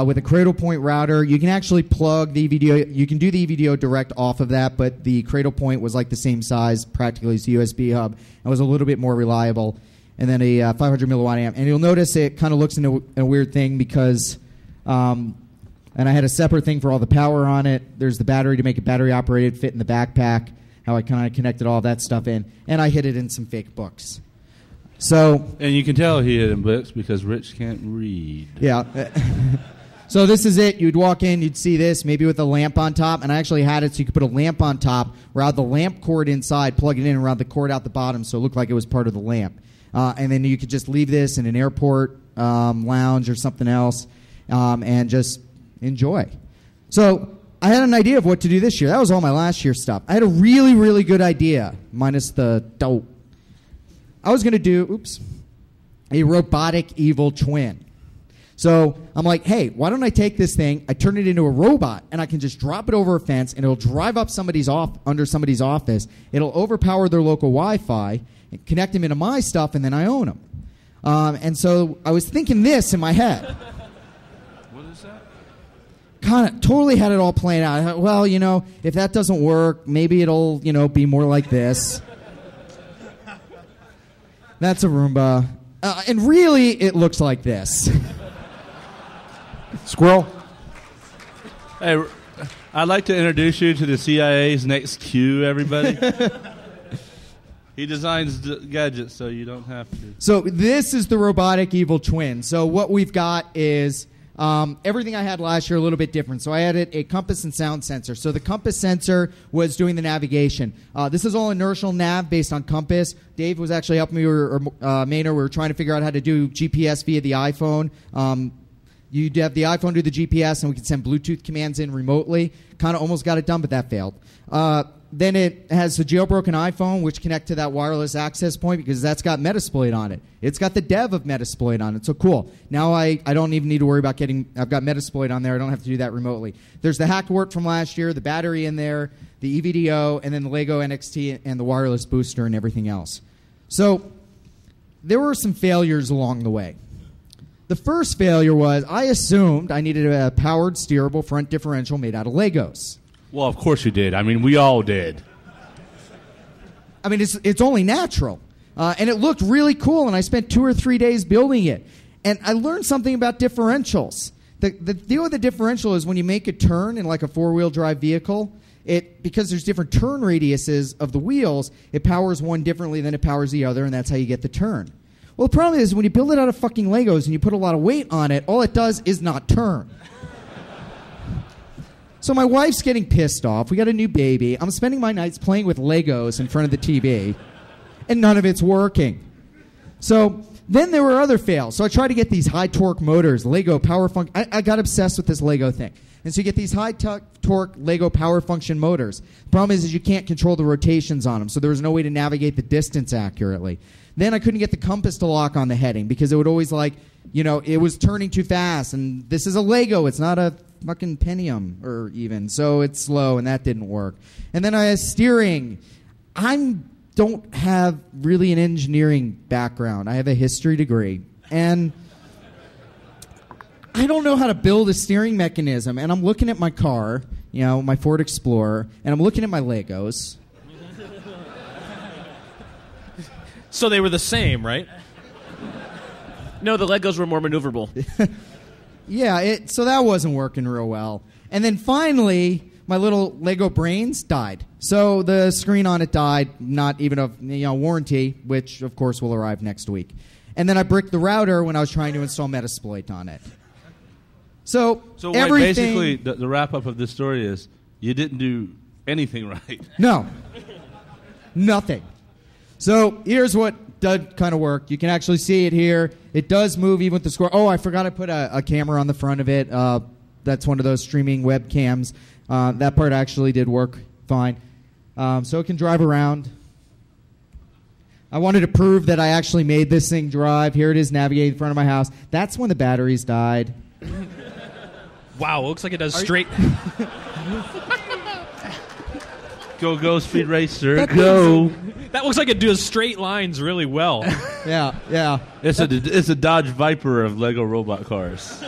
With a Cradlepoint router, you can actually plug the EVDO. You can do the EVDO direct off of that, but the Cradlepoint was like the same size practically as the USB hub and was a little bit more reliable. And then a 500 milliwatt amp. And you'll notice it kind of looks in a weird thing because, and I had a separate thing for all the power on it. There's the battery to make it battery operated, fit in the backpack, how I kind of connected all that stuff in. And I hid it in some fake books. So, and you can tell he hid in books because Rich can't read. Yeah. So this is it. You'd walk in, you'd see this, maybe with a lamp on top, and I actually had it so you could put a lamp on top, route the lamp cord inside, plug it in, and route the cord out the bottom so it looked like it was part of the lamp. And then you could just leave this in an airport lounge or something else and just enjoy. So I had an idea of what to do this year. That was all my last year's stuff. I had a really, really good idea, minus the dope. I was going to do, a robotic evil twin. So I'm like, hey, why don't I take this thing, I turn it into a robot, and I can just drop it over a fence, and it'll drive up under somebody's office. It'll overpower their local Wi-Fi, and connect them into my stuff, and then I own them. And so I was thinking this in my head. What is that? Kind of totally had it all planned out. I thought, well, if that doesn't work, maybe it'll, be more like this. That's a Roomba. And really, it looks like this. Squirrel. Hey, I'd like to introduce you to the CIA's next Q, everybody. He designs gadgets so you don't have to. So this is the robotic evil twin. So what we've got is everything I had last year a little bit different. So I added a compass and sound sensor. So the compass sensor was doing the navigation. This is all inertial nav based on compass. Dave was actually helping me, or Maynor. We were trying to figure out how to do GPS via the iPhone. You'd have the iPhone do the GPS, and we could send Bluetooth commands in remotely. Kind of almost got it done, but that failed. Then it has the jailbroken iPhone, which connect to that wireless access point because that's got Metasploit on it. It's got the dev of Metasploit on it, so cool. Now I don't even need to worry about I've got Metasploit on there. I don't have to do that remotely. There's the hacked warp from last year, the battery in there, the EVDO, and then the Lego NXT and the wireless booster and everything else. So there were some failures along the way. The first failure was I assumed I needed a powered steerable front differential made out of Legos. Well, of course you did. I mean, we all did. I mean, it's only natural. And it looked really cool, and I spent 2 or 3 days building it. And I learned something about differentials. The deal with the differential is when you make a turn in like a four-wheel drive vehicle, because there's different turn radiuses of the wheels, it powers one differently than it powers the other, and that's how you get the turn. Well, the problem is when you build it out of fucking Legos and you put a lot of weight on it, all it does is not turn. So my wife's getting pissed off. We got a new baby. I'm spending my nights playing with Legos in front of the TV, and none of it's working. So then there were other fails. So I tried to get these high torque motors, Lego power function. I got obsessed with this Lego thing. And so you get these high torque Lego power function motors. The problem is you can't control the rotations on them, so there was no way to navigate the distance accurately. Then I couldn't get the compass to lock on the heading because it would always it was turning too fast. And this is a Lego. It's not a fucking Pentium or even. So it's slow, and that didn't work. And then I had steering. Don't have really an engineering background. I have a history degree. And I don't know how to build a steering mechanism. And I'm looking at my car, my Ford Explorer, and I'm looking at my Legos. So they were the same, right? No, the Legos were more maneuverable. Yeah, so that wasn't working real well. And then finally, my little Lego brains died. So the screen on it died, not even of warranty, which of course will arrive next week. And then I bricked the router when I was trying to install Metasploit on it. So basically, the wrap-up of this story is you didn't do anything right. No. Nothing. So here's what did kind of work. You can actually see it here. It does move even with the score. Oh, I forgot I put a camera on the front of it. That's one of those streaming webcams. That part actually did work fine. So it can drive around. I wanted to prove that I actually made this thing drive. Here it is navigating in front of my house. That's when the batteries died. Wow, looks like it does straight. Go, Speed Racer, go. That looks like it does straight lines really well. Yeah. It's a Dodge Viper of Lego robot cars.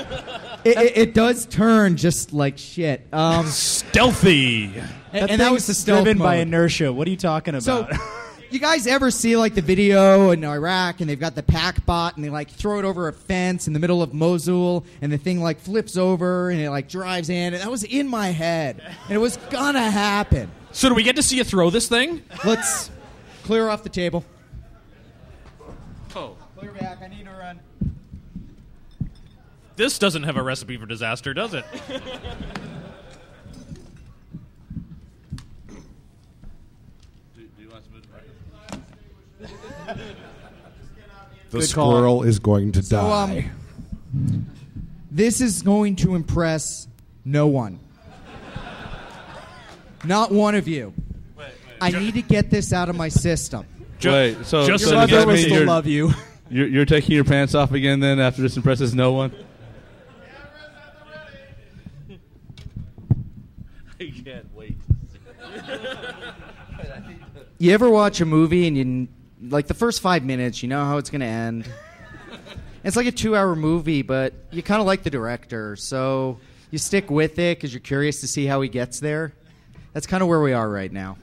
It does turn just like shit. Stealthy. And that was the driven by inertia. What are you talking about? So, you guys ever see the video in Iraq and they've got the pack bot and they throw it over a fence in the middle of Mosul and the thing flips over and it drives in? And that was in my head. And it was gonna happen. So do we get to see you throw this thing? Let's clear off the table. Oh. Clear back. I need to run. This doesn't have a recipe for disaster, does it? The squirrel is going to die. This is going to impress no one. Not one of you. I need to get this out of my system. Wait, so your does mother that will mean still love you. You're taking your pants off again then after this impresses no one? I can't wait. You ever watch a movie and you the first 5 minutes, you know how it's going to end? It's like a 2-hour movie, but you kind of like the director, so you stick with it because you're curious to see how he gets there. That's kind of where we are right now.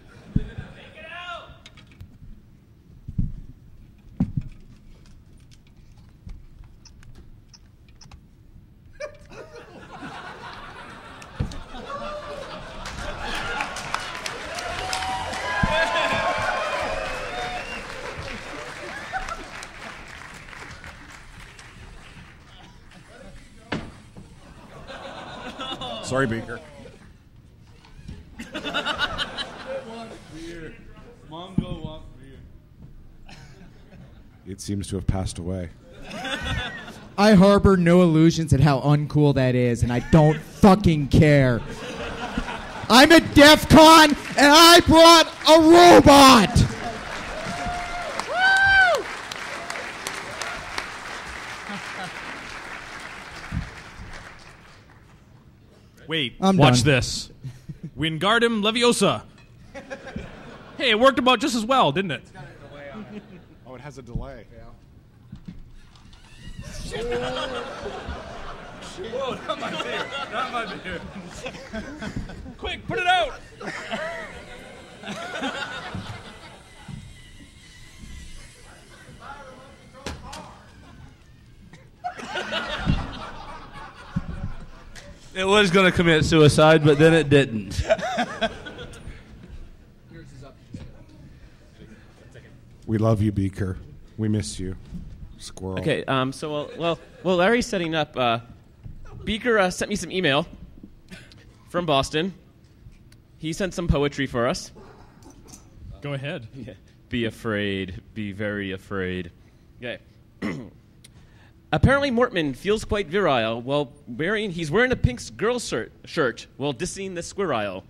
Sorry, Beaker. Mongo wants beer. It seems to have passed away. I harbor no illusions at how uncool that is, and I don't fucking care. I'm at Defcon, and I brought a robot! Wait, I'm watch done. this. Wingardium Leviosa. Hey, it worked about just as well, didn't it? Oh, it has a delay. Whoa, not my beer. Not my beer. Quick, put it out! It was going to commit suicide, but then it didn't. We love you, Beaker. We miss you, squirrel. Okay, so while Larry's setting up, Beaker sent me some email from Boston. He sent some poetry for us. Go ahead. Yeah. Be afraid. Be very afraid. Okay. Apparently, Mortman feels quite virile while he's wearing a pink girl shirt while dissing the squirrel.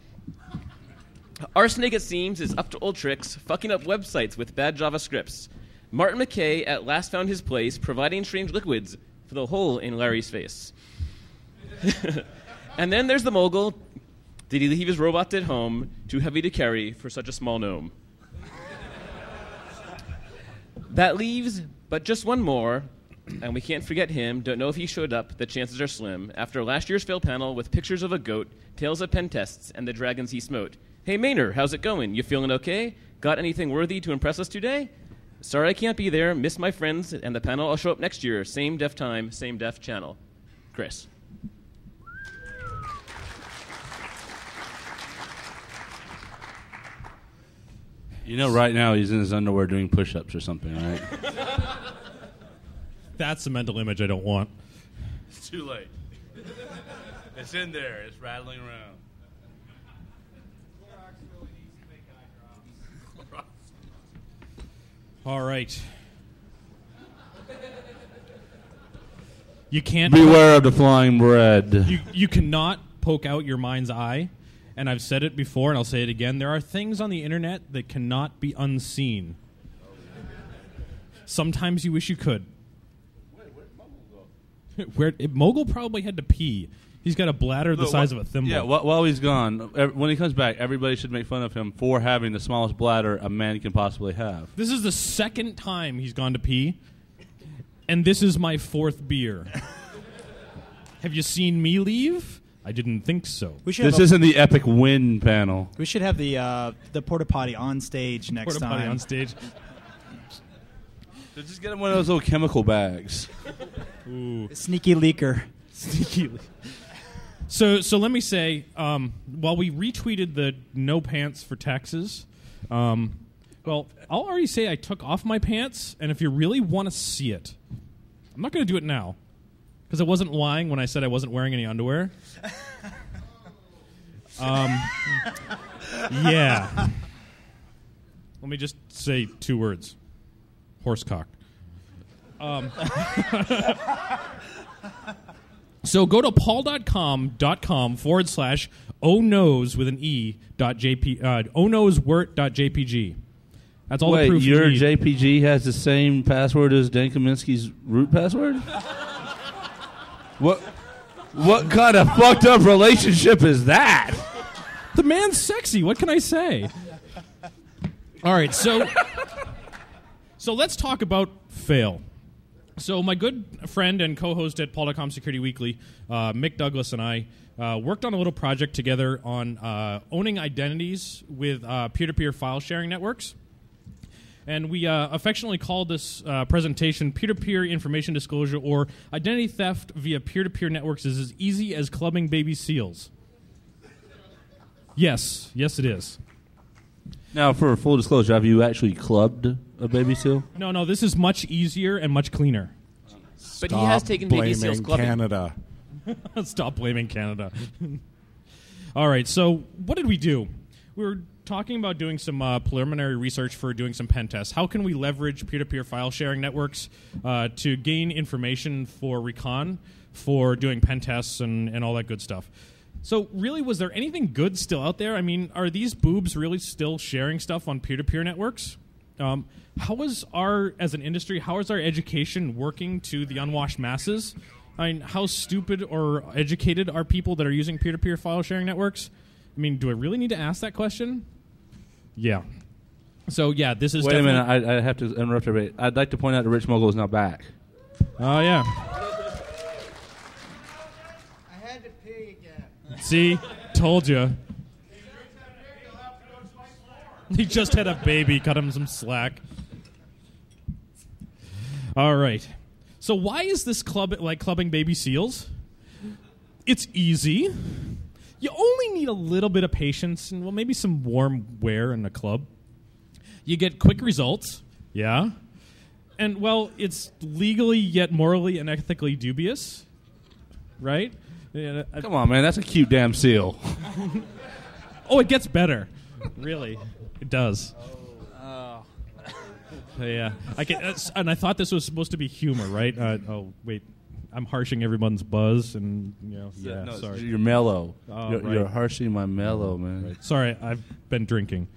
RSnake, it seems, is up to old tricks, fucking up websites with bad JavaScripts. Martin McKay at last found his place, providing strange liquids for the hole in Larry's face. And then there's the Mogull. Did he leave his robots at home, too heavy to carry for such a small gnome? That leaves but just one more, and we can't forget him. Don't know if he showed up. The chances are slim. After last year's fail panel with pictures of a goat, tales of pen tests, and the dragons he smote. Hey, Maynor, how's it going? You feeling okay? Got anything worthy to impress us today? Sorry I can't be there. Miss my friends and the panel. I'll show up next year. Same def time, same def channel. Chris. You know, right now he's in his underwear doing push-ups or something, right? That's the mental image I don't want. It's too late. It's in there. It's rattling around. All right. You can't... Beware of the flying bread. You cannot poke out your mind's eye. And I've said it before, and I'll say it again. There are things on the internet that cannot be unseen. Sometimes you wish you could. Mogull probably had to pee. He's got a bladder the size of a thimble. Yeah, while he's gone, when he comes back, everybody should make fun of him for having the smallest bladder a man can possibly have. This is the second time he's gone to pee, and this is my fourth beer. Have you seen me leave? I didn't think so. This isn't the epic win panel. We should have the porta potty on stage next time. Porta potty on stage. So just get him one of those little chemical bags. Ooh. Sneaky leaker. Sneaky leaker. So let me say, while we retweeted the no pants for taxes, well, I'll already say I took off my pants, and if you really want to see it, I'm not going to do it now, because I wasn't lying when I said I wasn't wearing any underwear. Yeah. Let me just say 2 words. Horsecock. So go to paul.com/ohnows with an ohnoswort.jpg. That's all the proof you your need. JPG has the same password as Dan Kaminsky's root password? What kind of fucked up relationship is that? The man's sexy. What can I say? All right, so let's talk about fail. So my good friend and co-host at Paul.com Security Weekly, Mick Douglas, and I worked on a little project together on owning identities with peer-to-peer file sharing networks. And we affectionately called this presentation Peer-to-Peer Information Disclosure, or Identity Theft via Peer-to-Peer Networks is as easy as clubbing baby seals. Yes, it is. Now, for full disclosure, have you actually clubbed a baby seal? No, this is much easier and much cleaner. But he has taken baby seals clubbing. Canada. Stop blaming Canada. All right, so what did we do? We were talking about doing some preliminary research for doing some pen tests. How can we leverage peer-to-peer file sharing networks to gain information for recon, for doing pen tests and all that good stuff? So really, was there anything good still out there? I mean, are these boobs really still sharing stuff on peer-to-peer networks? As an industry, how is our education working to the unwashed masses? I mean, how stupid or educated are people that are using peer-to-peer file sharing networks? I mean, do I really need to ask that question? Yeah. So, yeah, this is Wait a minute, I have to interrupt everybody. I'd like to point out that Rich Mogull is now back. Oh, yeah. I had to pee again. See? Told you. He just had a baby. Cut him some slack. All right. So why is this club like clubbing baby seals? It's easy. You only need a little bit of patience and, well, maybe some warm wear in the club. You get quick results. Yeah. And, well, it's legally yet morally and ethically dubious. Right? Yeah, Come on, man. That's a cute damn seal. Oh, it gets better. Really. It does. Yeah, and I thought this was supposed to be humor, right? Oh wait, I'm harshing everyone's buzz, and sorry. You're mellow. Oh, You're harshing my mellow, man. Right. Sorry, I've been drinking.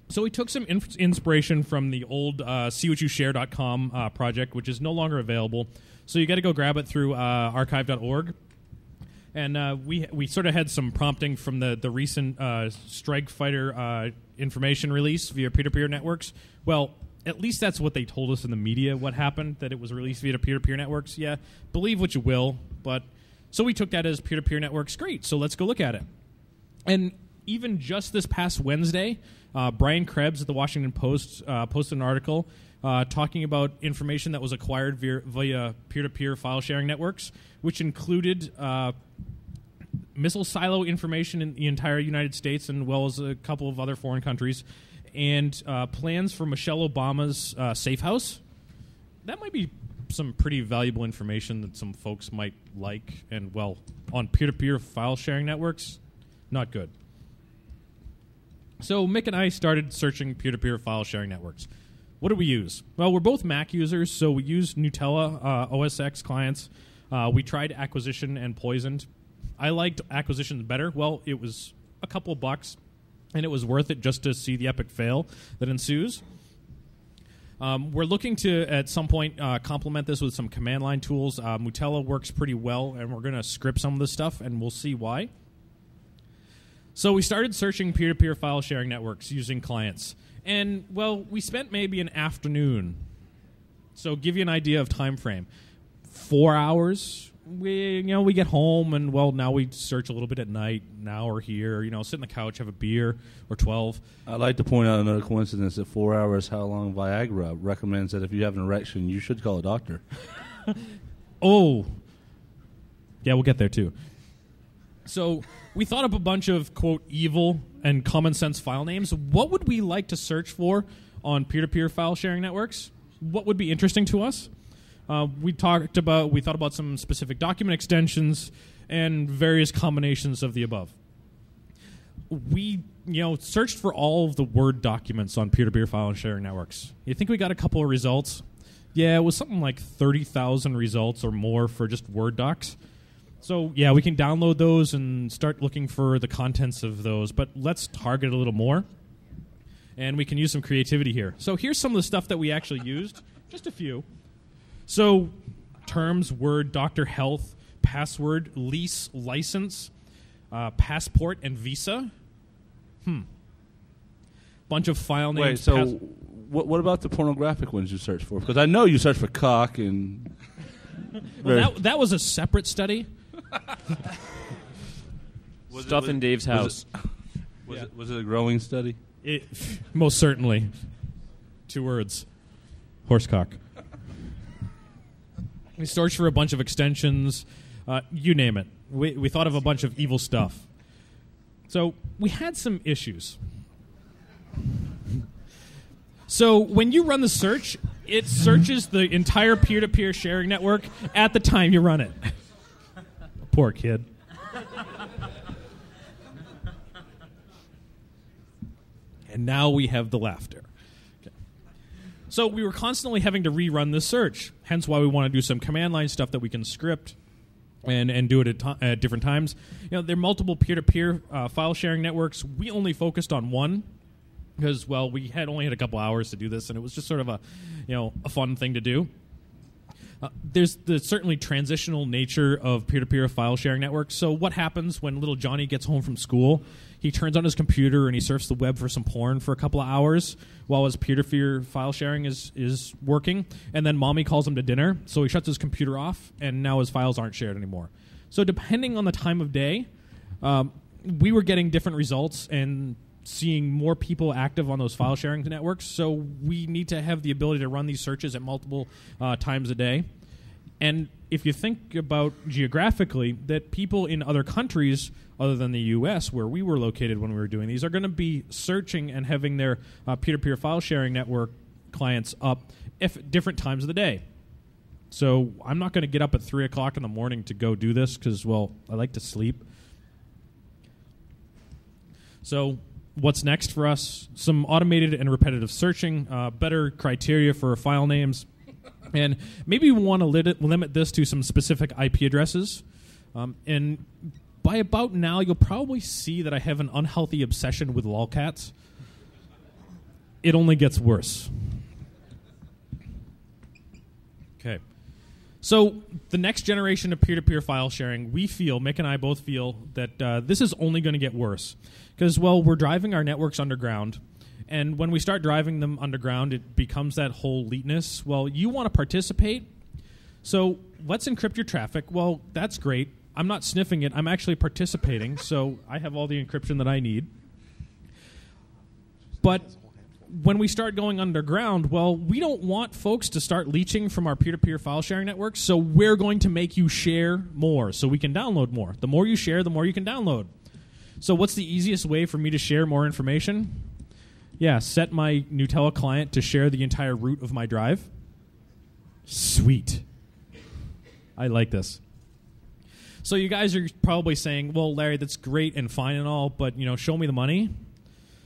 So we took some inspiration from the old seewhatyoushare.com project, which is no longer available. So you got to go grab it through archive.org. And we sort of had some prompting from the recent Strike Fighter information release via peer-to-peer networks. Well, at least that's what they told us in the media, what happened, that it was released via peer-to-peer networks. Yeah, believe what you will. But so we took that as peer-to-peer networks. Great, so let's go look at it. And even just this past Wednesday, Brian Krebs at the Washington Post posted an article talking about information that was acquired via peer-to-peer file sharing networks, which included missile silo information in the entire United States, and well as a couple of other foreign countries, and plans for Michelle Obama's safe house. That might be some pretty valuable information that some folks might like, and well, on peer-to-peer file sharing networks, not good. So Mick and I started searching peer-to-peer file sharing networks. What do we use? Well, we're both Mac users, so we use Gnutella OS X clients. We tried Acquisition and Poisoned. I liked Acquisition better. Well, it was a couple bucks, and it was worth it just to see the epic fail that ensues. We're looking to, at some point, complement this with some command line tools. Gnutella works pretty well, and we're going to script some of this stuff, and we'll see why. So we started searching peer-to-peer file sharing networks using clients. And, well, we spent maybe an afternoon. So give you an idea of time frame. 4 hours. We get home, and, well, now we search a little bit at night. Now we're here, sit on the couch, have a beer, or 12. I'd like to point out another coincidence that 4 hours how long Viagra recommends that if you have an erection, you should call a doctor. Oh. Yeah, we'll get there, too. So we thought up a bunch of, quote, evil and common sense file names. What would we like to search for on peer-to-peer file sharing networks? What would be interesting to us? We thought about some specific document extensions and various combinations of the above. We, searched for all of the Word documents on peer-to-peer file sharing networks. You think we got a couple of results? Yeah, it was something like 30,000 results or more for just Word docs. So, yeah, we can download those and start looking for the contents of those, but let's target a little more, and we can use some creativity here. So here's some of the stuff that we actually used, just a few. So terms, Word, Doctor Health, password, lease, license, passport, and visa. Bunch of file names. Wait, so what about the pornographic ones you search for? Because I know you search for cock and... Well, that was a separate study. Stuff in Dave's house. Was it a growing study? Most certainly. 2 words. Horsecock. We searched for a bunch of extensions. You name it. We thought of a bunch of evil stuff. So we had some issues. So when you run the search, it searches the entire peer-to-peer sharing network at the time you run it. Poor kid. And now we have the laughter. Okay. So we were constantly having to rerun this search, hence why we want to do some command line stuff that we can script and do it at different times. There are multiple peer-to-peer file sharing networks. We only focused on one because, well, we only had a couple hours to do this, and it was just sort of a fun thing to do. There's the certainly transitional nature of peer-to-peer file sharing networks. So what happens when little Johnny gets home from school? He turns on his computer and he surfs the web for some porn for a couple of hours while his peer-to-peer file sharing is working. And then mommy calls him to dinner, so he shuts his computer off, and now his files aren't shared anymore. So depending on the time of day, we were getting different results and seeing more people active on those file sharing networks. So we need to have the ability to run these searches at multiple times a day. And if you think about geographically, that people in other countries other than the U.S., where we were located when we were doing these, are going to be searching and having their peer-to-peer file sharing network clients up at different times of the day. So I'm not going to get up at 3 o'clock in the morning to go do this because, well, I like to sleep. So what's next for us? Some automated and repetitive searching, better criteria for file names, and maybe we want to limit this to some specific IP addresses. And by about now, you'll probably see that I have an unhealthy obsession with lolcats. It only gets worse. Okay. So the next generation of peer-to-peer file sharing, Mick and I both feel that this is only going to get worse. Because, well, we're driving our networks underground, and when we start driving them underground, it becomes that whole eliteness. Well, you want to participate, so let's encrypt your traffic. Well, that's great. I'm not sniffing it. I'm actually participating, so I have all the encryption that I need. But when we start going underground, well, we don't want folks to start leeching from our peer-to-peer file sharing networks, so we're going to make you share more so we can download more. The more you share, the more you can download. So what's the easiest way for me to share more information? Yeah, set my Gnutella client to share the entire root of my drive. Sweet. I like this. So you guys are probably saying, well, Larry, that's great and fine and all, but, show me the money.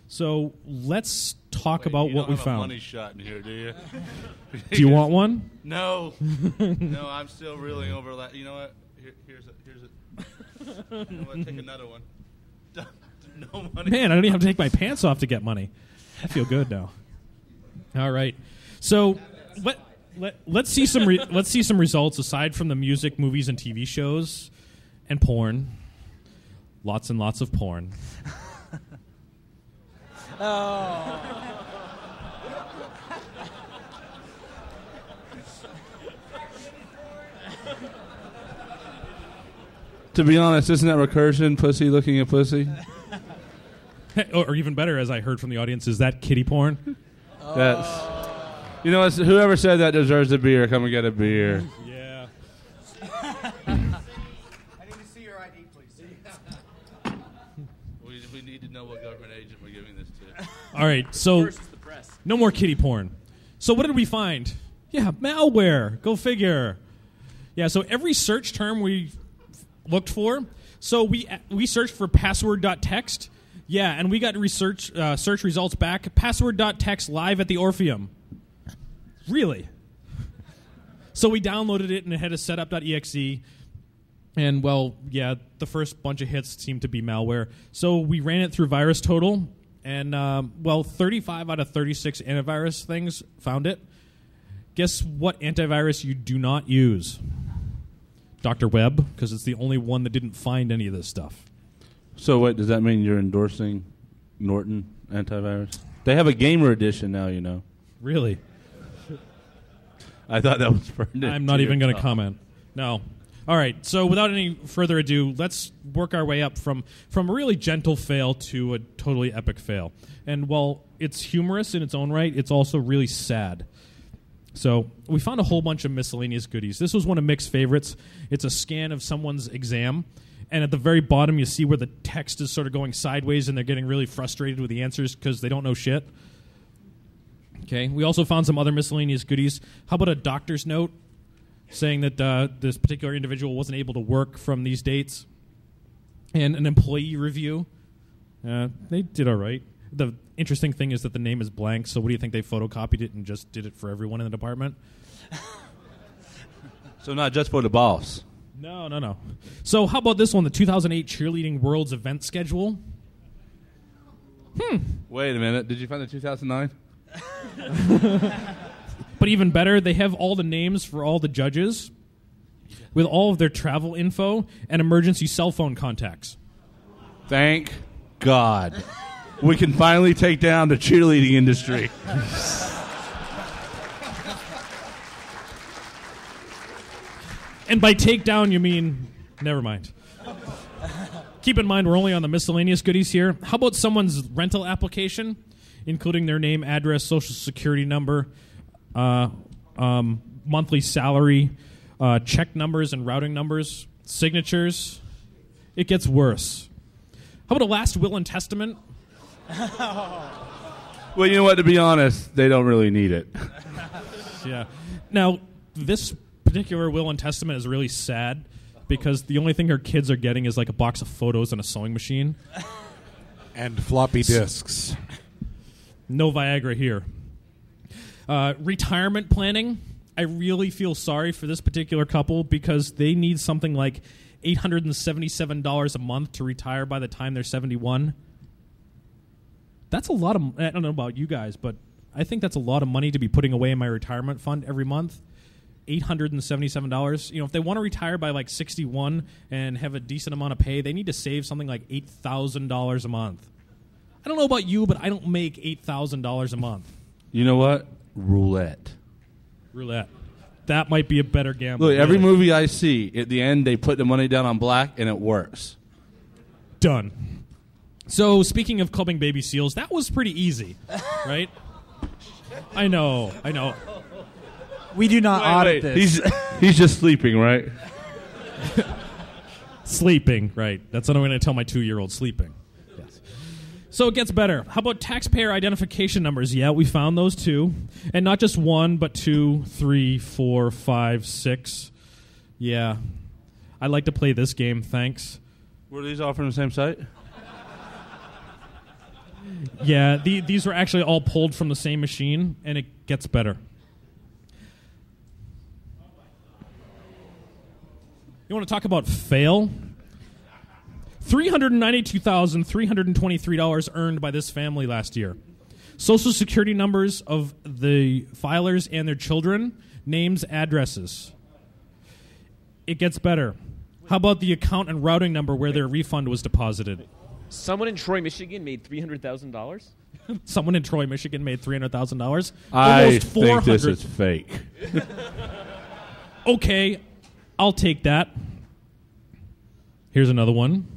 So let's talk about what we found. You don't have a money shot in here, do you? Do you want one? No. No, I'm still reeling over that. You know what? Here's it. You know what? Take another one. No money. Man, I don't even have to take my pants off to get money. I feel good now. All right. So let's see some results aside from the music, movies, and TV shows and porn. Lots and lots of porn. Oh. To be honest, isn't that recursion? Pussy looking at pussy? Or even better, as I heard from the audience, is that kitty porn? That's. You know, whoever said that deserves a beer. Come and get a beer. Yeah. I need to see your ID, please. We need to know what government agent we're giving this to. All right, so no more kitty porn. So what did we find? Yeah, malware. Go figure. Yeah, so every search term we looked for. So we searched for password.txt. Yeah, and we got search results back. Password.txt live at the Orpheum. Really? So we downloaded it and it had a setup.exe. And, well, yeah, the first bunch of hits seemed to be malware. So we ran it through VirusTotal. And, 35 out of 36 antivirus things found it. Guess what antivirus you do not use? Dr. Webb, because it's the only one that didn't find any of this stuff. So wait, does that mean you're endorsing Norton antivirus? They have a gamer edition now, you know. Really? I thought that was pertinent. I'm not even going to comment. No. All right, so without any further ado, let's work our way up from a really gentle fail to a totally epic fail. And while it's humorous in its own right, it's also really sad. So we found a whole bunch of miscellaneous goodies. This was one of Mick's favorites. It's a scan of someone's exam, and at the very bottom you see where the text is sort of going sideways and they're getting really frustrated with the answers because they don't know shit. Okay, we also found some other miscellaneous goodies. How about a doctor's note saying that this particular individual wasn't able to work from these dates? And an employee review. They did all right. The interesting thing is that the name is blank, so what do you think? They photocopied it and just did it for everyone in the department? So not just for the boss. No. So how about this one, the 2008 Cheerleading World's event schedule? Wait a minute. Did you find the 2009? But even better, they have all the names for all the judges with all of their travel info and emergency cell phone contacts. Thank God. We can finally take down the cheerleading industry. And by take down, you mean, never mind. Keep in mind, we're only on the miscellaneous goodies here. How about someone's rental application, including their name, address, social security number, monthly salary, check numbers and routing numbers, signatures? It gets worse. How about a last will and testament? Well, you know what? To be honest, they don't really need it. Yeah. Now, this particular will and testament is really sad because the only thing her kids are getting is like a box of photos and a sewing machine. And floppy disks. No Viagra here. Retirement planning. I really feel sorry for this particular couple because they need something like $877 a month to retire by the time they're 71. That's a lot of... I don't know about you guys, but I think that's a lot of money to be putting away in my retirement fund every month. $877. If they want to retire by like 61 and have a decent amount of pay, they need to save something like $8,000 a month. I don't know about you, but I don't make $8,000 a month. You know what? Roulette. That might be a better gamble. Look, every movie I see, at the end, they put the money down on black, and it works. Done. So, speaking of clubbing baby seals, that was pretty easy, right? I know. We do not audit this. He's just sleeping, right? Sleeping, right. That's what I'm going to tell my 2-year-old, sleeping. Yes. So it gets better. How about taxpayer identification numbers? Yeah, we found those too. And not just 1, but 2, 3, 4, 5, 6. Yeah. I like to play this game, thanks. Were these all from the same site? Yeah, these were actually all pulled from the same machine, and it gets better. You want to talk about fail? $392,323 earned by this family last year. Social security numbers of the filers and their children, names, addresses. It gets better. How about the account and routing number where their refund was deposited? Someone in Troy, Michigan made $300,000. Someone in Troy, Michigan made $300,000. I think this is fake. Okay, I'll take that. Here's another one.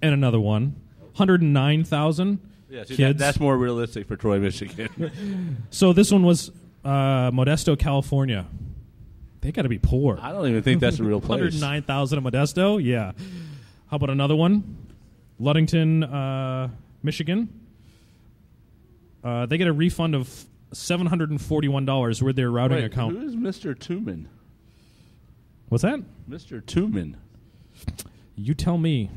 And another one. 109,000 kids. That's more realistic for Troy, Michigan. So this one was Modesto, California. They got to be poor. I don't even think that's a real place. 109,000 in Modesto? Yeah. How about another one? Ludington, Michigan. They get a refund of $741 with their routing account. Who is Mr. Tooman? What's that? Mr. Tooman. You tell me.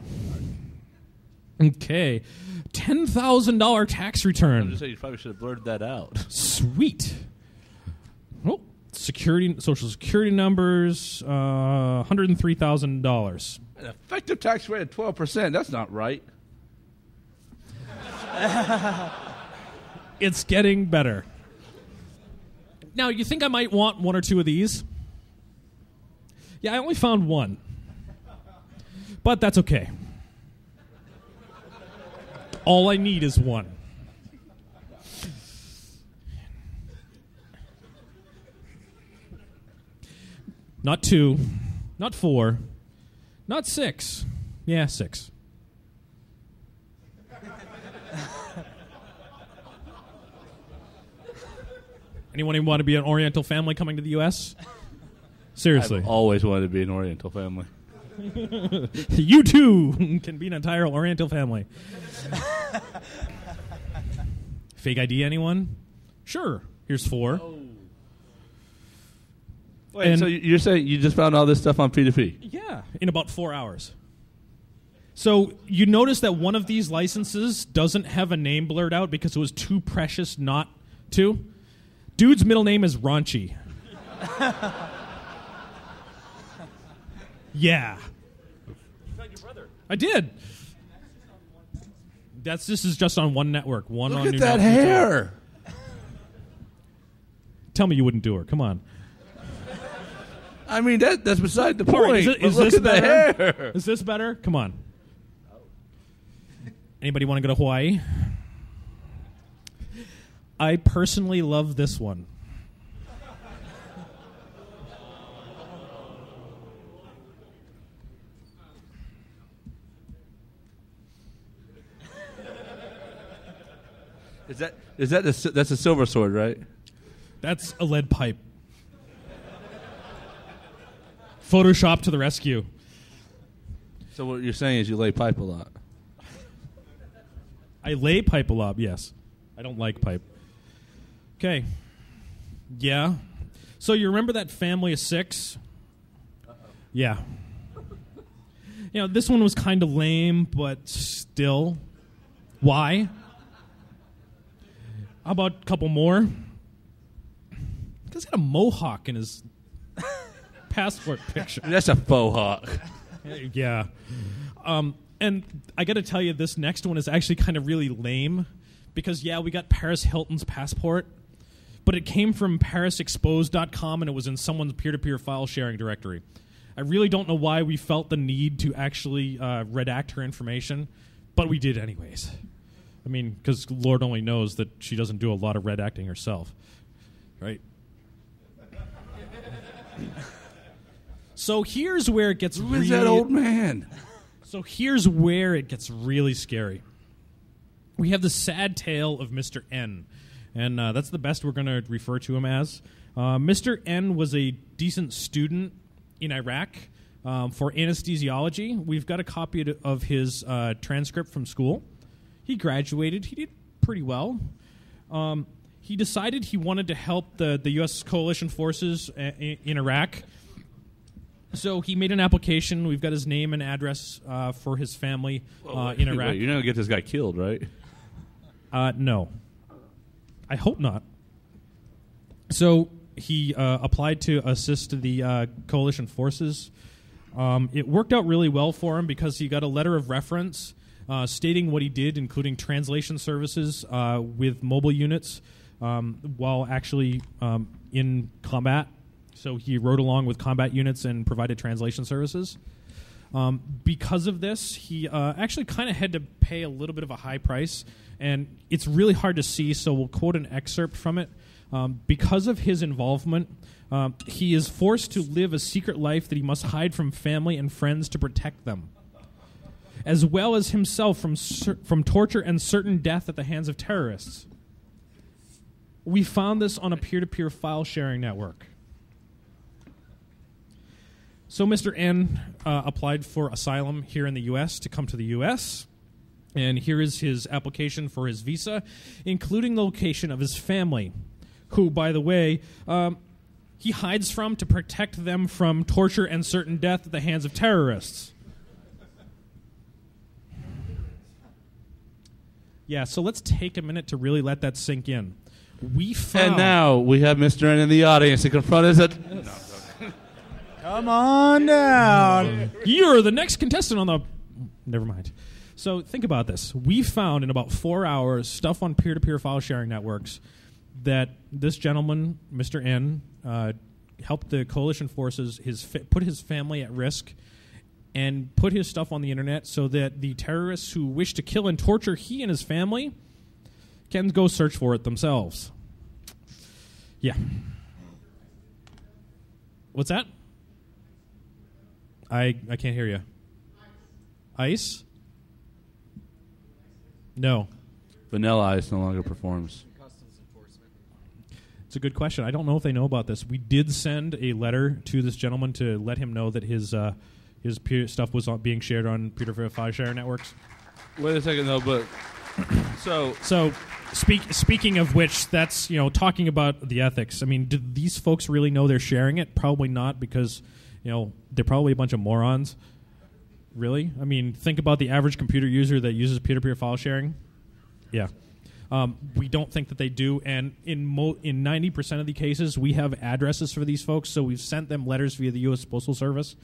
Okay. $10,000 tax return. I'm just saying you probably should have blurred that out. Sweet. Oh, social security numbers, $103,000. An effective tax rate of 12%. That's not right. It's getting better. Now, you think I might want one or two of these? Yeah, I only found one. But that's okay. All I need is one. Not 2, not 4, not 6. Yeah, 6. Anyone even want to be an Oriental family coming to the U.S.? Seriously. I've always wanted to be an Oriental family. You too can be an entire Oriental family. Fake ID, anyone? Sure. Here's 4. Oh. Wait, so you're saying you just found all this stuff on P2P? Yeah, in about 4 hours. So you notice that one of these licenses doesn't have a name blurred out because it was too precious not to. Dude's middle name is Raunchy. Yeah. You found your brother. I did. This is just on one network. One Look on at New that Network. hair. Tell me you wouldn't do her. Come on. I mean, that's beside the point. Right, is look this at the better? hair. Is this better? Come on. Anybody want to go to Hawaii? I personally love this one. That's a silver sword, right? That's a lead pipe. Photoshop to the rescue. So what you're saying is you lay pipe a lot. I lay pipe a lot, yes. I don't like pipe. Okay. Yeah. So you remember that family of 6? Yeah. This one was kind of lame, but still. Why? How about a couple more? He's got a mohawk in his passport picture. That's a faux hawk. Yeah. And I got to tell you, this next one is actually kind of really lame because, yeah, we got Paris Hilton's passport, but it came from parisexposed.com and it was in someone's peer-to-peer file sharing directory. I really don't know why we felt the need to actually redact her information, but we did anyways. I mean, because Lord only knows that she doesn't do a lot of redacting herself, right? So here's where it gets Who is that old man? So here's where it gets really scary. We have the sad tale of Mr. N, and that's the best we're going to refer to him as. Mr. N was a decent student in Iraq for anesthesiology. We've got a copy of his transcript from school. He graduated. He did pretty well. He decided he wanted to help the U.S. coalition forces in Iraq. So he made an application. We've got his name and address for his family in Iraq. Wait, you're not going to get this guy killed, right? No. I hope not. So he applied to assist the coalition forces. It worked out really well for him because he got a letter of reference stating what he did, including translation services with mobile units while actually in combat. So he rode along with combat units and provided translation services. Because of this, he actually kind of had to pay a little bit of a high price, and it's really hard to see, so we'll quote an excerpt from it. Because of his involvement, he is forced to live a secret life that he must hide from family and friends to protect them, as well as himself from torture and certain death at the hands of terrorists. We found this on a peer-to-peer file sharing network. So Mr. N applied for asylum here in the U.S. to come to the U.S., and here is his application for his visa, including the location of his family, who, by the way, he hides from to protect them from torture and certain death at the hands of terrorists. Yeah, so let's take a minute to really let that sink in. And now we have Mr. N in the audience to confront us. Come on down. You're the next contestant on the... Never mind. So think about this. We found in about 4 hours stuff on peer-to-peer file sharing networks that this gentleman, Mr. N, helped the coalition forces put his family at risk and put his stuff on the internet so that the terrorists who wish to kill and torture he and his family can go search for it themselves. Yeah. What's that? I can't hear you. Ice? No. Vanilla Ice no longer performs. It's a good question. I don't know if they know about this. We did send a letter to this gentleman to let him know that his stuff was being shared on peer-to-peer file sharing networks. Wait a second, though, but... So speaking of which, that's, talking about the ethics. I mean, do these folks really know they're sharing it? Probably not, because, they're probably a bunch of morons. Really? I mean, think about the average computer user that uses peer-to-peer file sharing. Yeah. We don't think that they do, and in 90% of the cases, we have addresses for these folks, so we've sent them letters via the U.S. Postal Service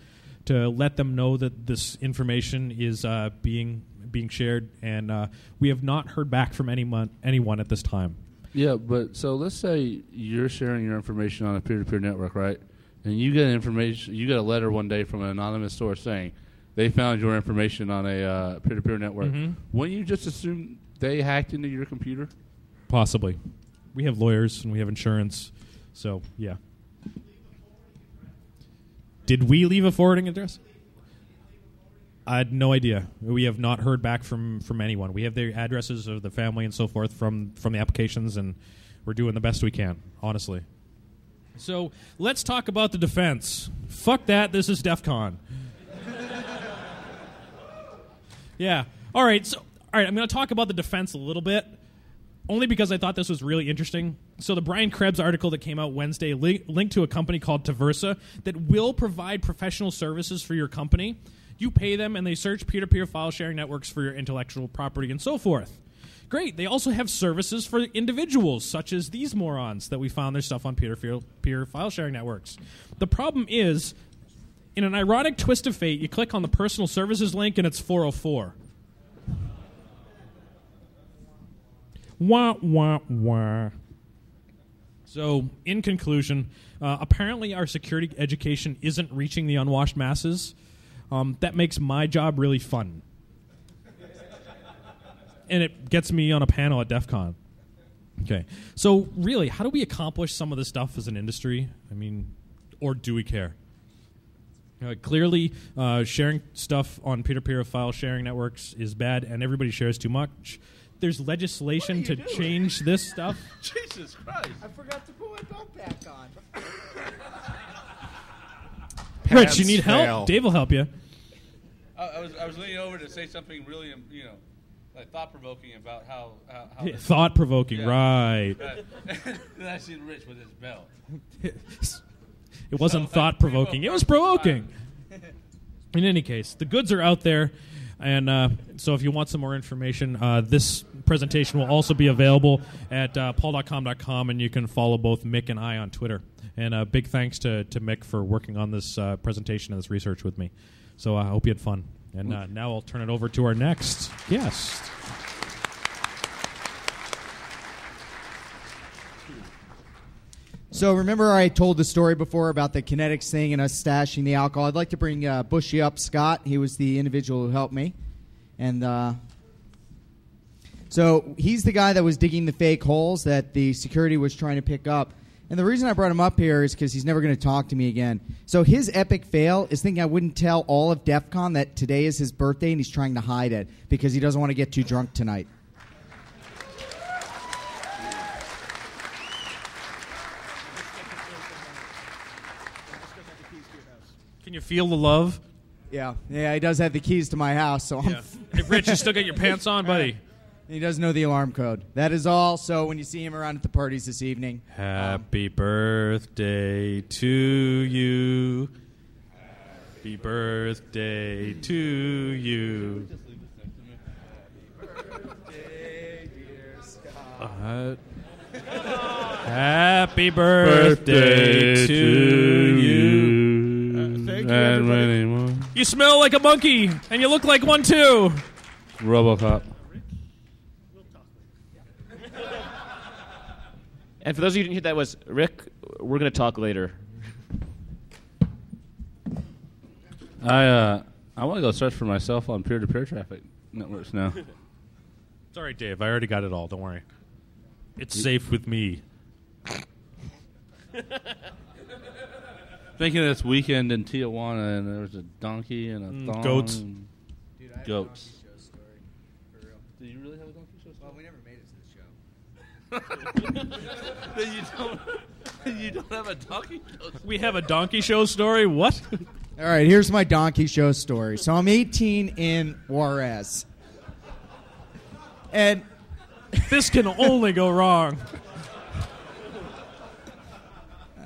to let them know that this information is being shared, and we have not heard back from anyone at this time. Yeah, but so let's say you're sharing your information on a peer-to-peer network, right? And you get a letter one day from an anonymous source saying they found your information on a peer-to-peer network. Mm-hmm. Wouldn't you just assume they hacked into your computer? Possibly. We have lawyers and we have insurance, so yeah. Did we leave a forwarding address? I had no idea. We have not heard back from anyone. We have the addresses of the family and so forth from the applications, and we're doing the best we can, honestly. So let's talk about the defense. Fuck that. This is Defcon. Yeah. All right. I'm going to talk about the defense a little bit, only because I thought this was really interesting. So the Brian Krebs article that came out Wednesday linked to a company called Taversa that will provide professional services for your company. You pay them, and they search peer-to-peer file sharing networks for your intellectual property and so forth. Great. They also have services for individuals, such as these morons that we found their stuff on peer-to-peer file sharing networks. The problem is, in an ironic twist of fate, you click on the personal services link and it's 404. Wah, wah, wah. So, in conclusion, apparently our security education isn't reaching the unwashed masses. That makes my job really fun. And it gets me on a panel at Defcon. Okay. So, really, how do we accomplish some of this stuff as an industry? I mean, or do we care? Clearly, sharing stuff on peer-to-peer file sharing networks is bad, and everybody shares too much. There's legislation to change this stuff. Jesus Christ. I forgot to put my belt back on. Rich, you need help? Dave will help you. I was leaning over to say something really, like thought-provoking about how Yeah, thought-provoking, yeah. right. Then I see Rich with his belt. It wasn't thought-provoking. It was provoking. In any case, the goods are out there. And so if you want some more information, this presentation will also be available at paul.com.com, and you can follow both Mick and I on Twitter. And big thanks to Mick for working on this presentation and this research with me. So I hope you had fun. And now I'll turn it over to our next guest. So remember I told the story before about the kinetics thing and us stashing the alcohol. I'd like to bring Bushy up, Scott. He was the individual who helped me. And so he's the guy that was digging the fake holes that the security was trying to pick up. And the reason I brought him up here is because he's never going to talk to me again. So his epic fail is thinking I wouldn't tell all of DEFCON that today is his birthday and he's trying to hide it because he doesn't want to get too drunk tonight. Can you feel the love? Yeah, he does have the keys to my house. So Yeah. Hey, Rich, you still got your pants on, buddy? He does know the alarm code. That is all. So when you see him around at the parties this evening, Happy birthday to you. Happy birthday to you. Happy birthday to you. Thank you, and many more. You smell like a monkey, and you look like one too. RoboCop. And for those of you who didn't hear that was, Rick, we're going to talk later. I want to go search for myself on peer-to-peer traffic networks now. It's all right, Dave. I already got it all. Don't worry. It's safe with me. Thinking of this weekend in Tijuana, and there was a donkey and a thong. Goats. And dude, I have goats. a donkey show story. For real. Do you really have a donkey show? Well, we never made it to the show. Then you don't have a donkey show. We have a donkey show story? What? All right, here's my donkey show story. So I'm 18 in Juarez. And this can only go wrong.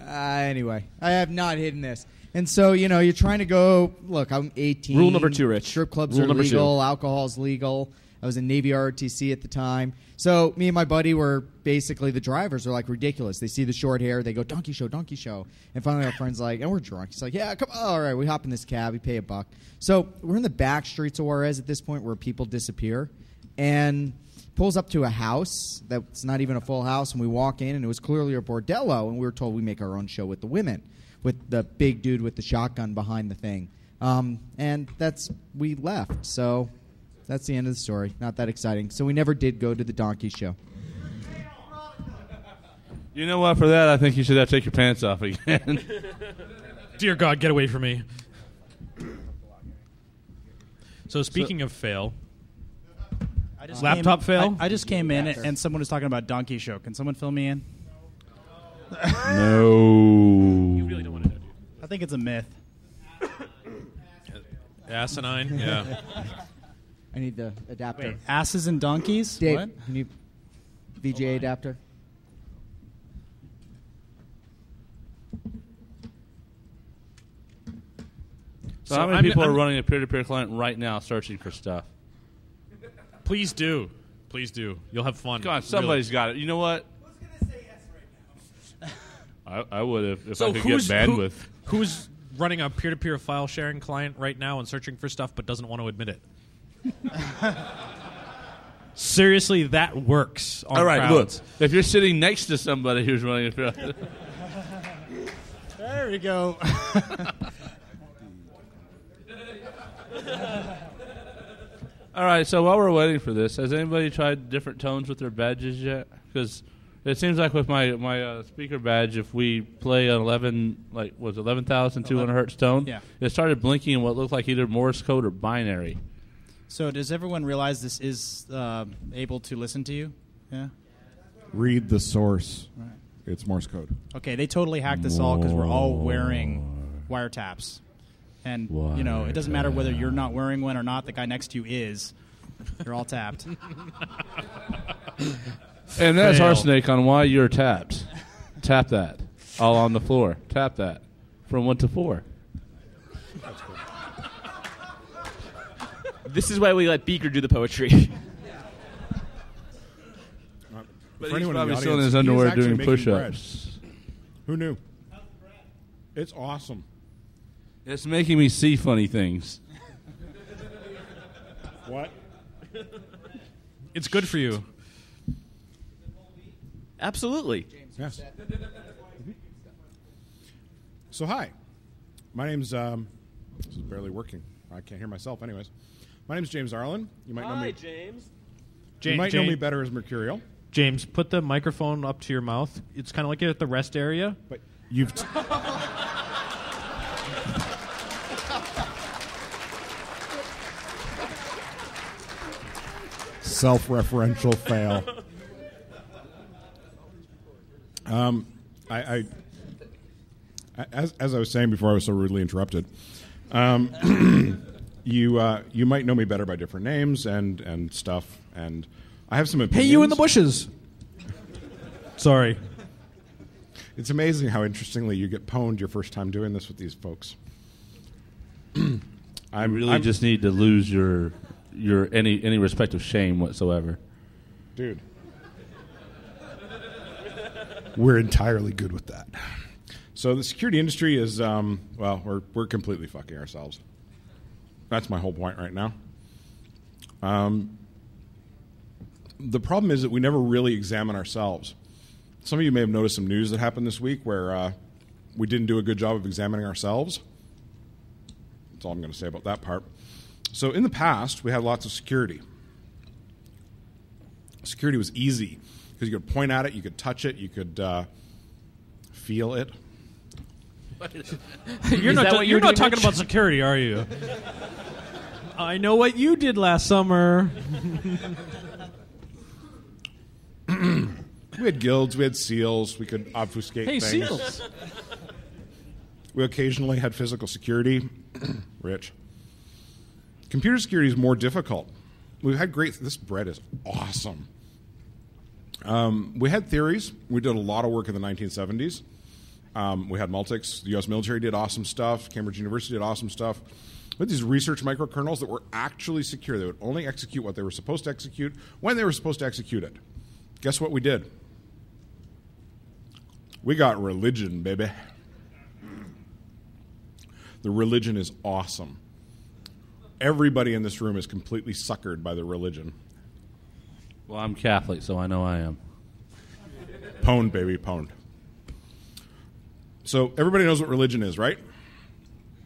Anyway, I have not hidden this. And so, you're trying to go, look, I'm 18. Rule number 2, Rich. Strip clubs Rule are number legal. 2. Alcohol's legal. I was in Navy ROTC at the time. So me and my buddy were basically the drivers are like ridiculous. They see the short hair. They go, donkey show, donkey show. And finally our friend's like, and we're drunk. He's like, yeah, come on. All right, we hop in this cab. We pay $1. So we're in the back streets of Juarez at this point where people disappear. And pulls up to a house that's not even a full house. And we walk in, and it was clearly a bordello. And we were told we make our own show with the women, with the big dude with the shotgun behind the thing. And we left. So that's the end of the story. Not that exciting. So we never did go to the donkey show. You know what? For that, I think you should have to take your pants off again. Dear God, get away from me. So speaking of fail, laptop fail? I just came in and someone was talking about donkey show. Can someone fill me in? No. You really don't want to know. I think it's a myth. Asinine? Yeah. I need the adapter. Wait, asses and donkeys? Dave, What? can you VGA adapter? So how many people are running a peer-to-peer client right now searching for stuff? Please do. Please do. You'll have fun. God, somebody's got it. You know what? Who's going to say yes right now? I would if I could get bandwidth. Who's running a peer-to-peer file sharing client right now and searching for stuff but doesn't want to admit it? Seriously, that works on All right, crowds. look. If you're sitting next to somebody who's running a There we go. All right, so while we're waiting for this, has anybody tried different tones with their badges yet? Because it seems like with my speaker badge, if we play an 11,200 hertz tone, it started blinking in what looked like either Morse code or binary. So does everyone realize this is able to listen to you? Yeah. Read the source. Right. It's Morse code. Okay, they totally hacked us all because we're all wearing wiretaps. And, you know, it doesn't matter whether you're not wearing one or not. The guy next to you is. You're all tapped. And that's RSnake on why you're tapped. Tap that. All on the floor. Tap that. From 1 to 4. This is why we let Beaker do the poetry. But For he's anyone probably in the still in audience, his underwear he's actually doing making push-ups. bread. Who knew? It's awesome. It's making me see funny things. What? It's good for you. Absolutely. Yes. So hi, my name's this is barely working. I can't hear myself. Anyways, my name's James Arlen. You might know me. James. You might know me better as Mercurial. James, put the microphone up to your mouth. It's kind of like at the rest area. But you've. Self-referential fail. As I was saying before I was so rudely interrupted, you might know me better by different names and stuff, and I have some opinions. Hey, you in the bushes. Sorry. It's amazing how interestingly you get pwned your first time doing this with these folks. I really just need to lose your any respect of shame whatsoever. Dude. We're entirely good with that. So the security industry is, we're completely fucking ourselves. That's my whole point right now. The problem is that we never really examine ourselves. Some of you may have noticed some news that happened this week where we didn't do a good job of examining ourselves. That's all I'm going to say about that part. So in the past, we had lots of security. Security was easy because you could point at it, you could touch it, you could feel it. You're not talking about security, are you? I know what you did last summer. We had guilds, we had seals, we could obfuscate things. Hey, seals. We occasionally had physical security. Rich. Computer security is more difficult. We've had this bread is awesome. We had theories. We did a lot of work in the 1970s. We had Multics. The U.S. military did awesome stuff. Cambridge University did awesome stuff. We had these research microkernels that were actually secure. They would only execute what they were supposed to execute when they were supposed to execute it. Guess what we did? We got religion, baby. The religion is awesome. Everybody in this room is completely suckered by the religion. Well, I'm Catholic, so I know I am. Pwned, baby, pwned. So everybody knows what religion is, right?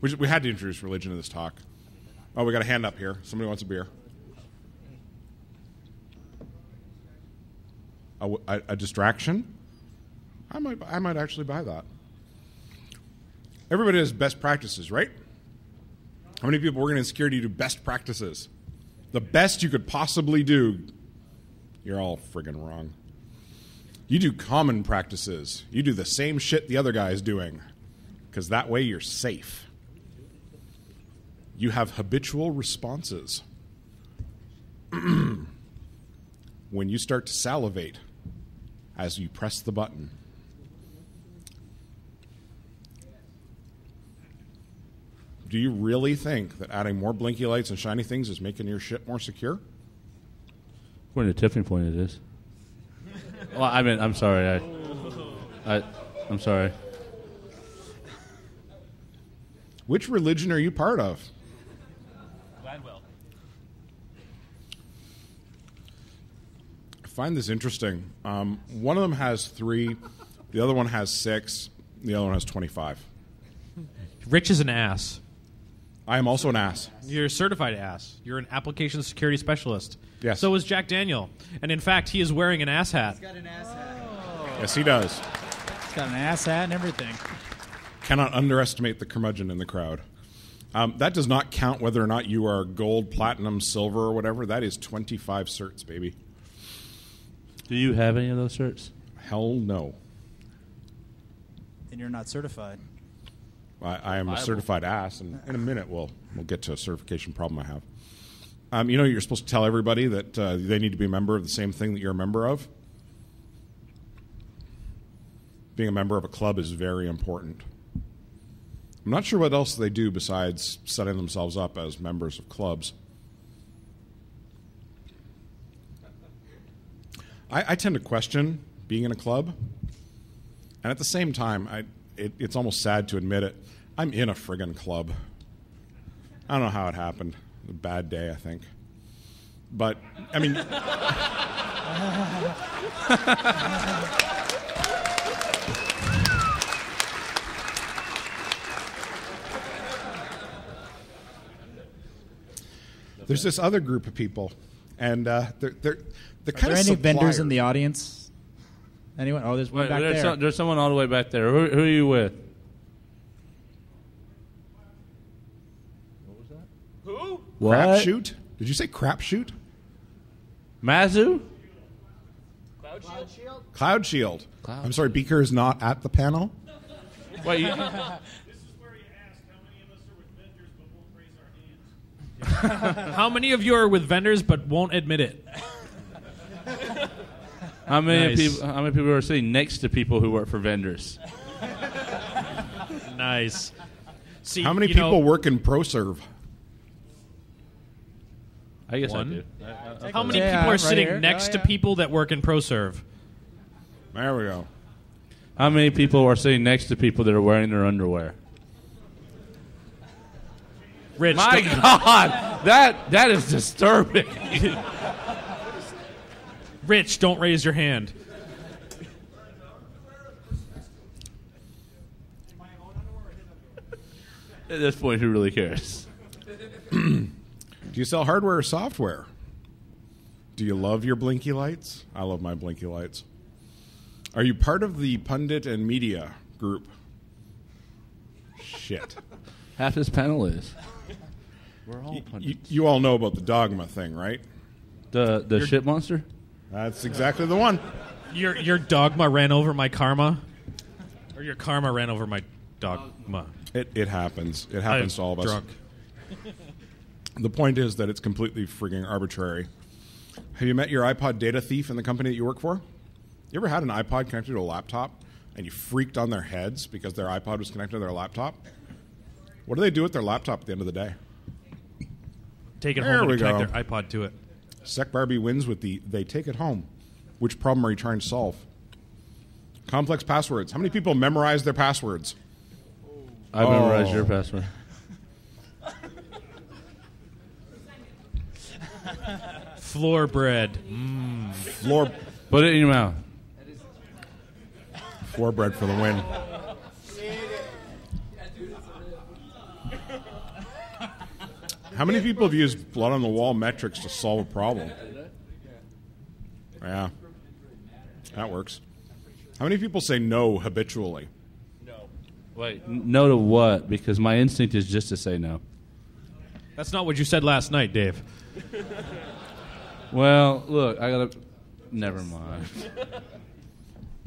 We had to introduce religion in this talk. Oh, we got a hand up here. Somebody wants a beer. A distraction? I might actually buy that. Everybody has best practices, right? How many people working in security do best practices? The best you could possibly do. You're all friggin' wrong. You do common practices. You do the same shit the other guy is doing, because that way you're safe. You have habitual responses. When you start to salivate as you press the button. Do you really think that adding more blinky lights and shiny things is making your shit more secure? According to tipping point, it is. Well, I mean, I'm sorry. I'm sorry. Which religion are you part of? Gladwell. I find this interesting. One of them has 3, the other one has 6, the other one has 25. Rich is an ass. I am also an ass. You're a certified ass. You're an application security specialist. Yes. So is Jack Daniel. And in fact, he is wearing an ass hat. He's got an ass hat. Yes, he does. It's got an ass hat and everything. Cannot underestimate the curmudgeon in the crowd. That does not count whether or not you are gold, platinum, silver, or whatever. That is 25 certs, baby. Do you have any of those certs? Hell no. And you're not certified. I am a certified ass, and in a minute we'll get to a certification problem I have. You're supposed to tell everybody that they need to be a member of the same thing that you're a member of. Being a member of a club is very important. I'm not sure what else they do besides setting themselves up as members of clubs. I tend to question being in a club, and at the same time, it's almost sad to admit it, I'm in a friggin' club. I don't know how it happened. A bad day, I think. But, I mean... There's this other group of people, and they're kind Are of there any suppliers. vendors in the audience? Anyone? Oh, there's one back there. There's someone all the way back there. Who are you with? What was that? Who? What? Crap shoot? Did you say crap shoot? Mazu? Cloud Shield? Cloud Shield. I'm sorry, Beaker is not at the panel. Wait, This is where you ask how many of us are with vendors but won't raise our hands. How many of you are with vendors but won't admit it? how many Nice. people are sitting next to people who work for vendors? Nice. See, How many you know- people work in ProServe? I guess One. I do. How many Yeah, people are right sitting here. next Oh, to yeah. people that work in ProServe? There we go. How many people are sitting next to people that are wearing their underwear? Rich, My don't- God, that is disturbing. Rich, don't raise your hand. At this point, who really cares? Do you sell hardware or software? Do you love your blinky lights? I love my blinky lights. Are you part of the pundit and media group? Shit. Half this panel is. We're all You all know about the dogma thing, right? the shit monster. That's exactly the one. Your dogma ran over my karma, or your karma ran over my dogma. It happens. It happens to all of us. Drunk. The point is that it's completely frigging arbitrary. Have you met your iPod data thief in the company that you work for? You ever had an iPod connected to a laptop and you freaked on their heads because their iPod was connected to their laptop? What do they do with their laptop at the end of the day? Take it There home we and connect go. their iPod to it. Sec Barbie wins with the they take it home. Which problem are you trying to solve? Complex passwords. How many people memorize their passwords? I memorized your password. Floor bread. Floor Put it in your mouth. bread for the win. How many people have used blood on the wall metrics to solve a problem? Yeah, that works. How many people say no habitually? Wait, no to what? Because my instinct is just to say no. That's not what you said last night, Dave. Well, look, I gotta. Never mind.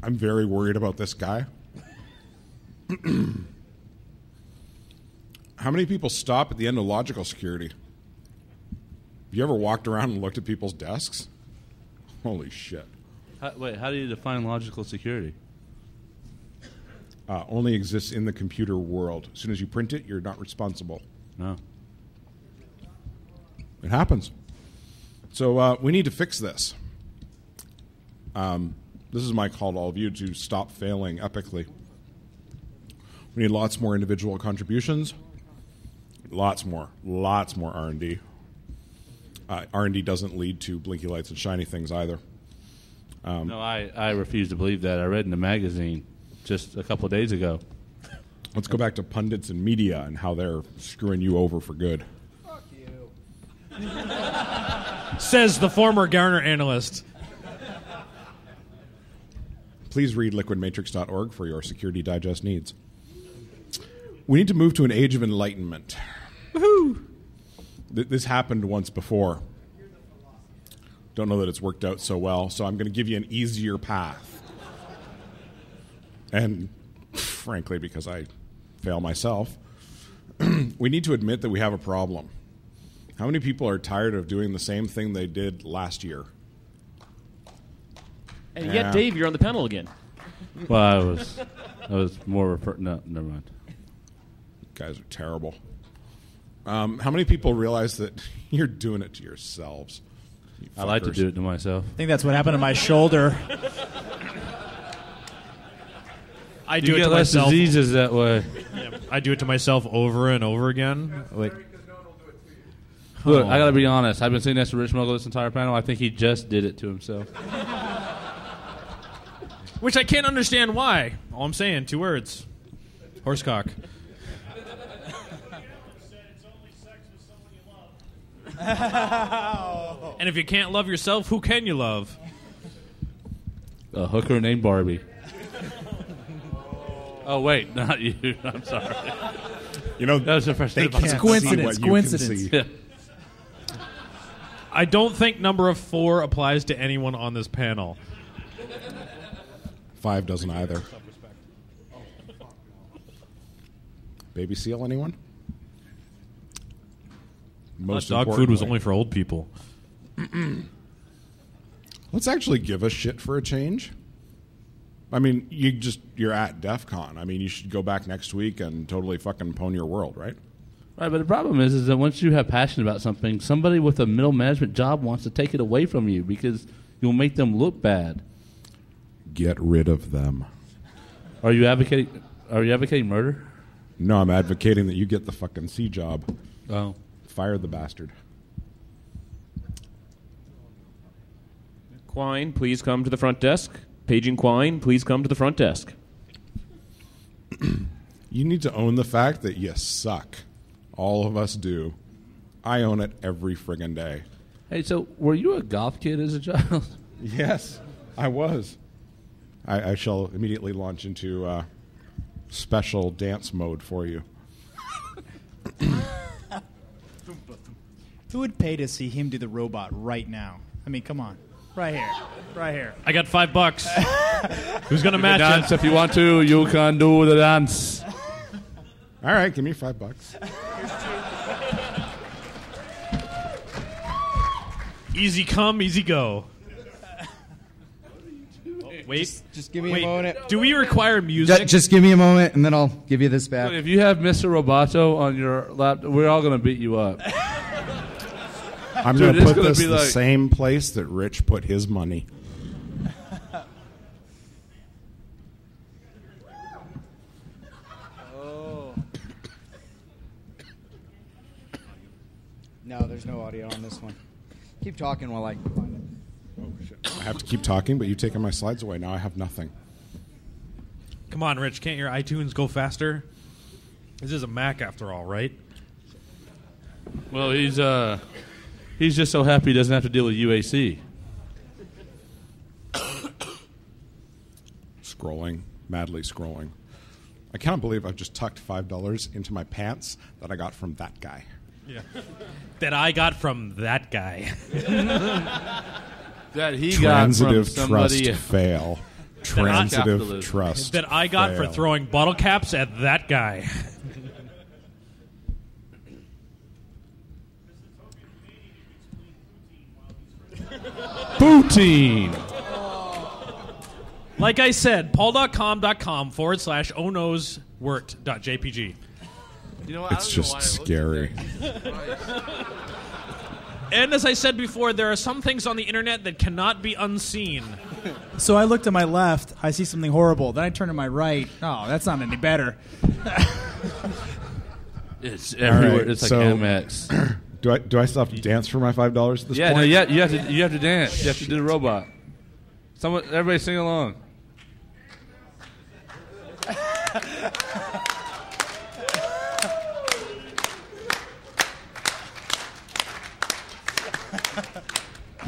I'm very worried about this guy. How many people stop at the end of logical security? Have you ever walked around and looked at people's desks? Holy shit. How do you define logical security? Only exists in the computer world. As soon as you print it, you're not responsible. No. It happens. So we need to fix this. This is my call to all of you to stop failing epically. We need lots more individual contributions, lots more R&D. R&D doesn't lead to blinky lights and shiny things either. No, I refuse to believe that. I read in the magazine just a couple of days ago. Let's go back to pundits and media and how they're screwing you over for good. Fuck you. Says the former Garner analyst. Please read liquidmatrix.org for your Security Digest needs. We need to move to an age of enlightenment. Woohoo! This happened once before. Don't know that it's worked out so well, so I'm going to give you an easier path. And frankly, because I fail myself, we need to admit that we have a problem. How many people are tired of doing the same thing they did last year? And yet, Dave, you're on the panel again. Well, I was more no, never mind. You guys are terrible. How many people realize that you're doing it to yourselves? You I like to do it to myself. I think that's what happened to my shoulder. I You do it get to less myself. diseases that way. Yeah, I do it to myself over and over again. Like, Look, I got to be honest. I've been saying this to Rich Mogull this entire panel. I think he just did it to himself. which I can't understand why. All I'm saying, 2 words. Horsecock. And if you can't love yourself, who can you love? A hooker named Barbie. Oh, wait, not you. I'm sorry. You know, that was the first they thing. can't coincidence. see what Coincidence. you can see. Yeah. I don't think number of 4 applies to anyone on this panel. 5 doesn't either. Baby seal, anyone? Most Dog food was importantly- only for old people. Let's actually give a shit for a change. I mean, you're at Defcon. I mean, you should go back next week and totally fucking pwn your world, right? Right, but the problem is that once you have passion about something, somebody with a middle management job wants to take it away from you because you'll make them look bad. Get rid of them. Are you advocating murder? No, I'm advocating that you get the fucking C job. Oh. Fire the bastard. Quine, please come to the front desk. Paging Quine, please come to the front desk. You need to own the fact that you suck. All of us do. I own it every friggin' day. Hey, so were you a goth kid as a child? Yes, I was. I shall immediately launch into special dance mode for you. Who would pay to see him do the robot right now? I mean, come on. Right here. Right here. I got $5. Who's going to match Dance it? if you want to. You can do the dance. All right, give me $5. Easy come, easy go. Wait. Just give me a moment. Do we require music? Just give me a moment, and then I'll give you this back. But if you have Mr. Roboto on your laptop, we're all going to beat you up. I'm Dude, going to it's put gonna this be in the like- same place that Rich put his money. No, there's no audio on this one. Keep talking while I find it. Oh, shit. I have to keep talking, but you've taken my slides away. Now I have nothing. Come on, Rich. Can't your iTunes go faster? This is a Mac after all, right? Well, he's just so happy he doesn't have to deal with UAC. Scrolling, madly scrolling. I can't believe I've just tucked $5 into my pants that I got from that guy. Yeah. That I got from that guy. That he got from Transitive somebody. trust fail. Transitive trust That I got for fail. throwing bottle caps at that guy. Poutine. Like I said, paul.com.com/ohnoswort.jpg. You know what? It's just scary. And as I said before, there are some things on the internet that cannot be unseen. So I look to my left, I see something horrible. Then I turn to my right. Oh, that's not any better. It's everywhere. right, It's like so- MX. Do I still have to dance for my $5 at this Yeah, point? no, you have to dance. You have to do the robot. Everybody sing along.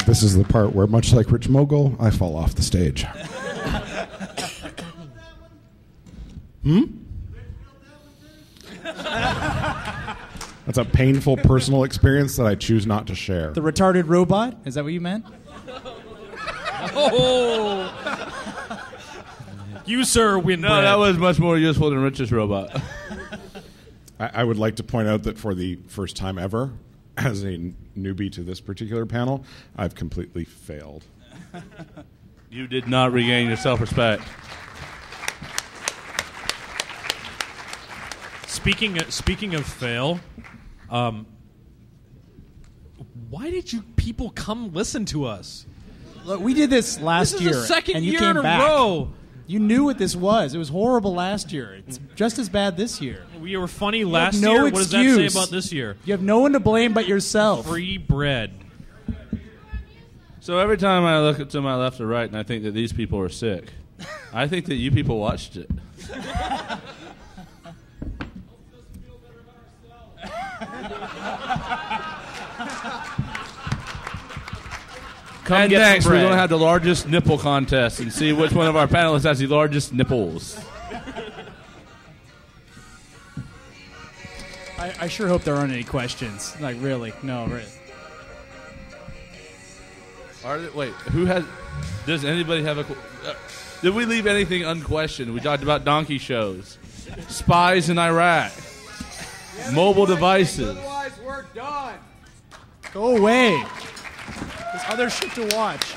This is the part where, much like Rich Mogull, I fall off the stage. That's a painful personal experience that I choose not to share. The retarded robot? Is that what you meant? Oh! You, sir, win. No, that was much more useful than Rich's robot. I would like to point out that for the first time ever, as a newbie to this particular panel, I've completely failed. You did not regain your self-respect. Speaking of fail, why did you people come listen to us? Look, we did this last This is year. the second and you year came in a back. row. You knew what this was. It was horrible last year. It's just as bad this year. We were funny last no year. What does that say excuse. about this year? You have no one to blame but yourself. Free bread. So every time I look to my left or right and I think that these people are sick, I think that you people watched it. Come And get some next, we're bread. going to have the largest nipple contest and see which one of our panelists has the largest nipples. I sure hope there aren't any questions. Like, really. No, really. Wait, who has? Does anybody have a? Did we leave anything unquestioned? We talked about donkey shows, spies in Iraq, mobile devices. Otherwise, we're done. Go away. There's other shit to watch.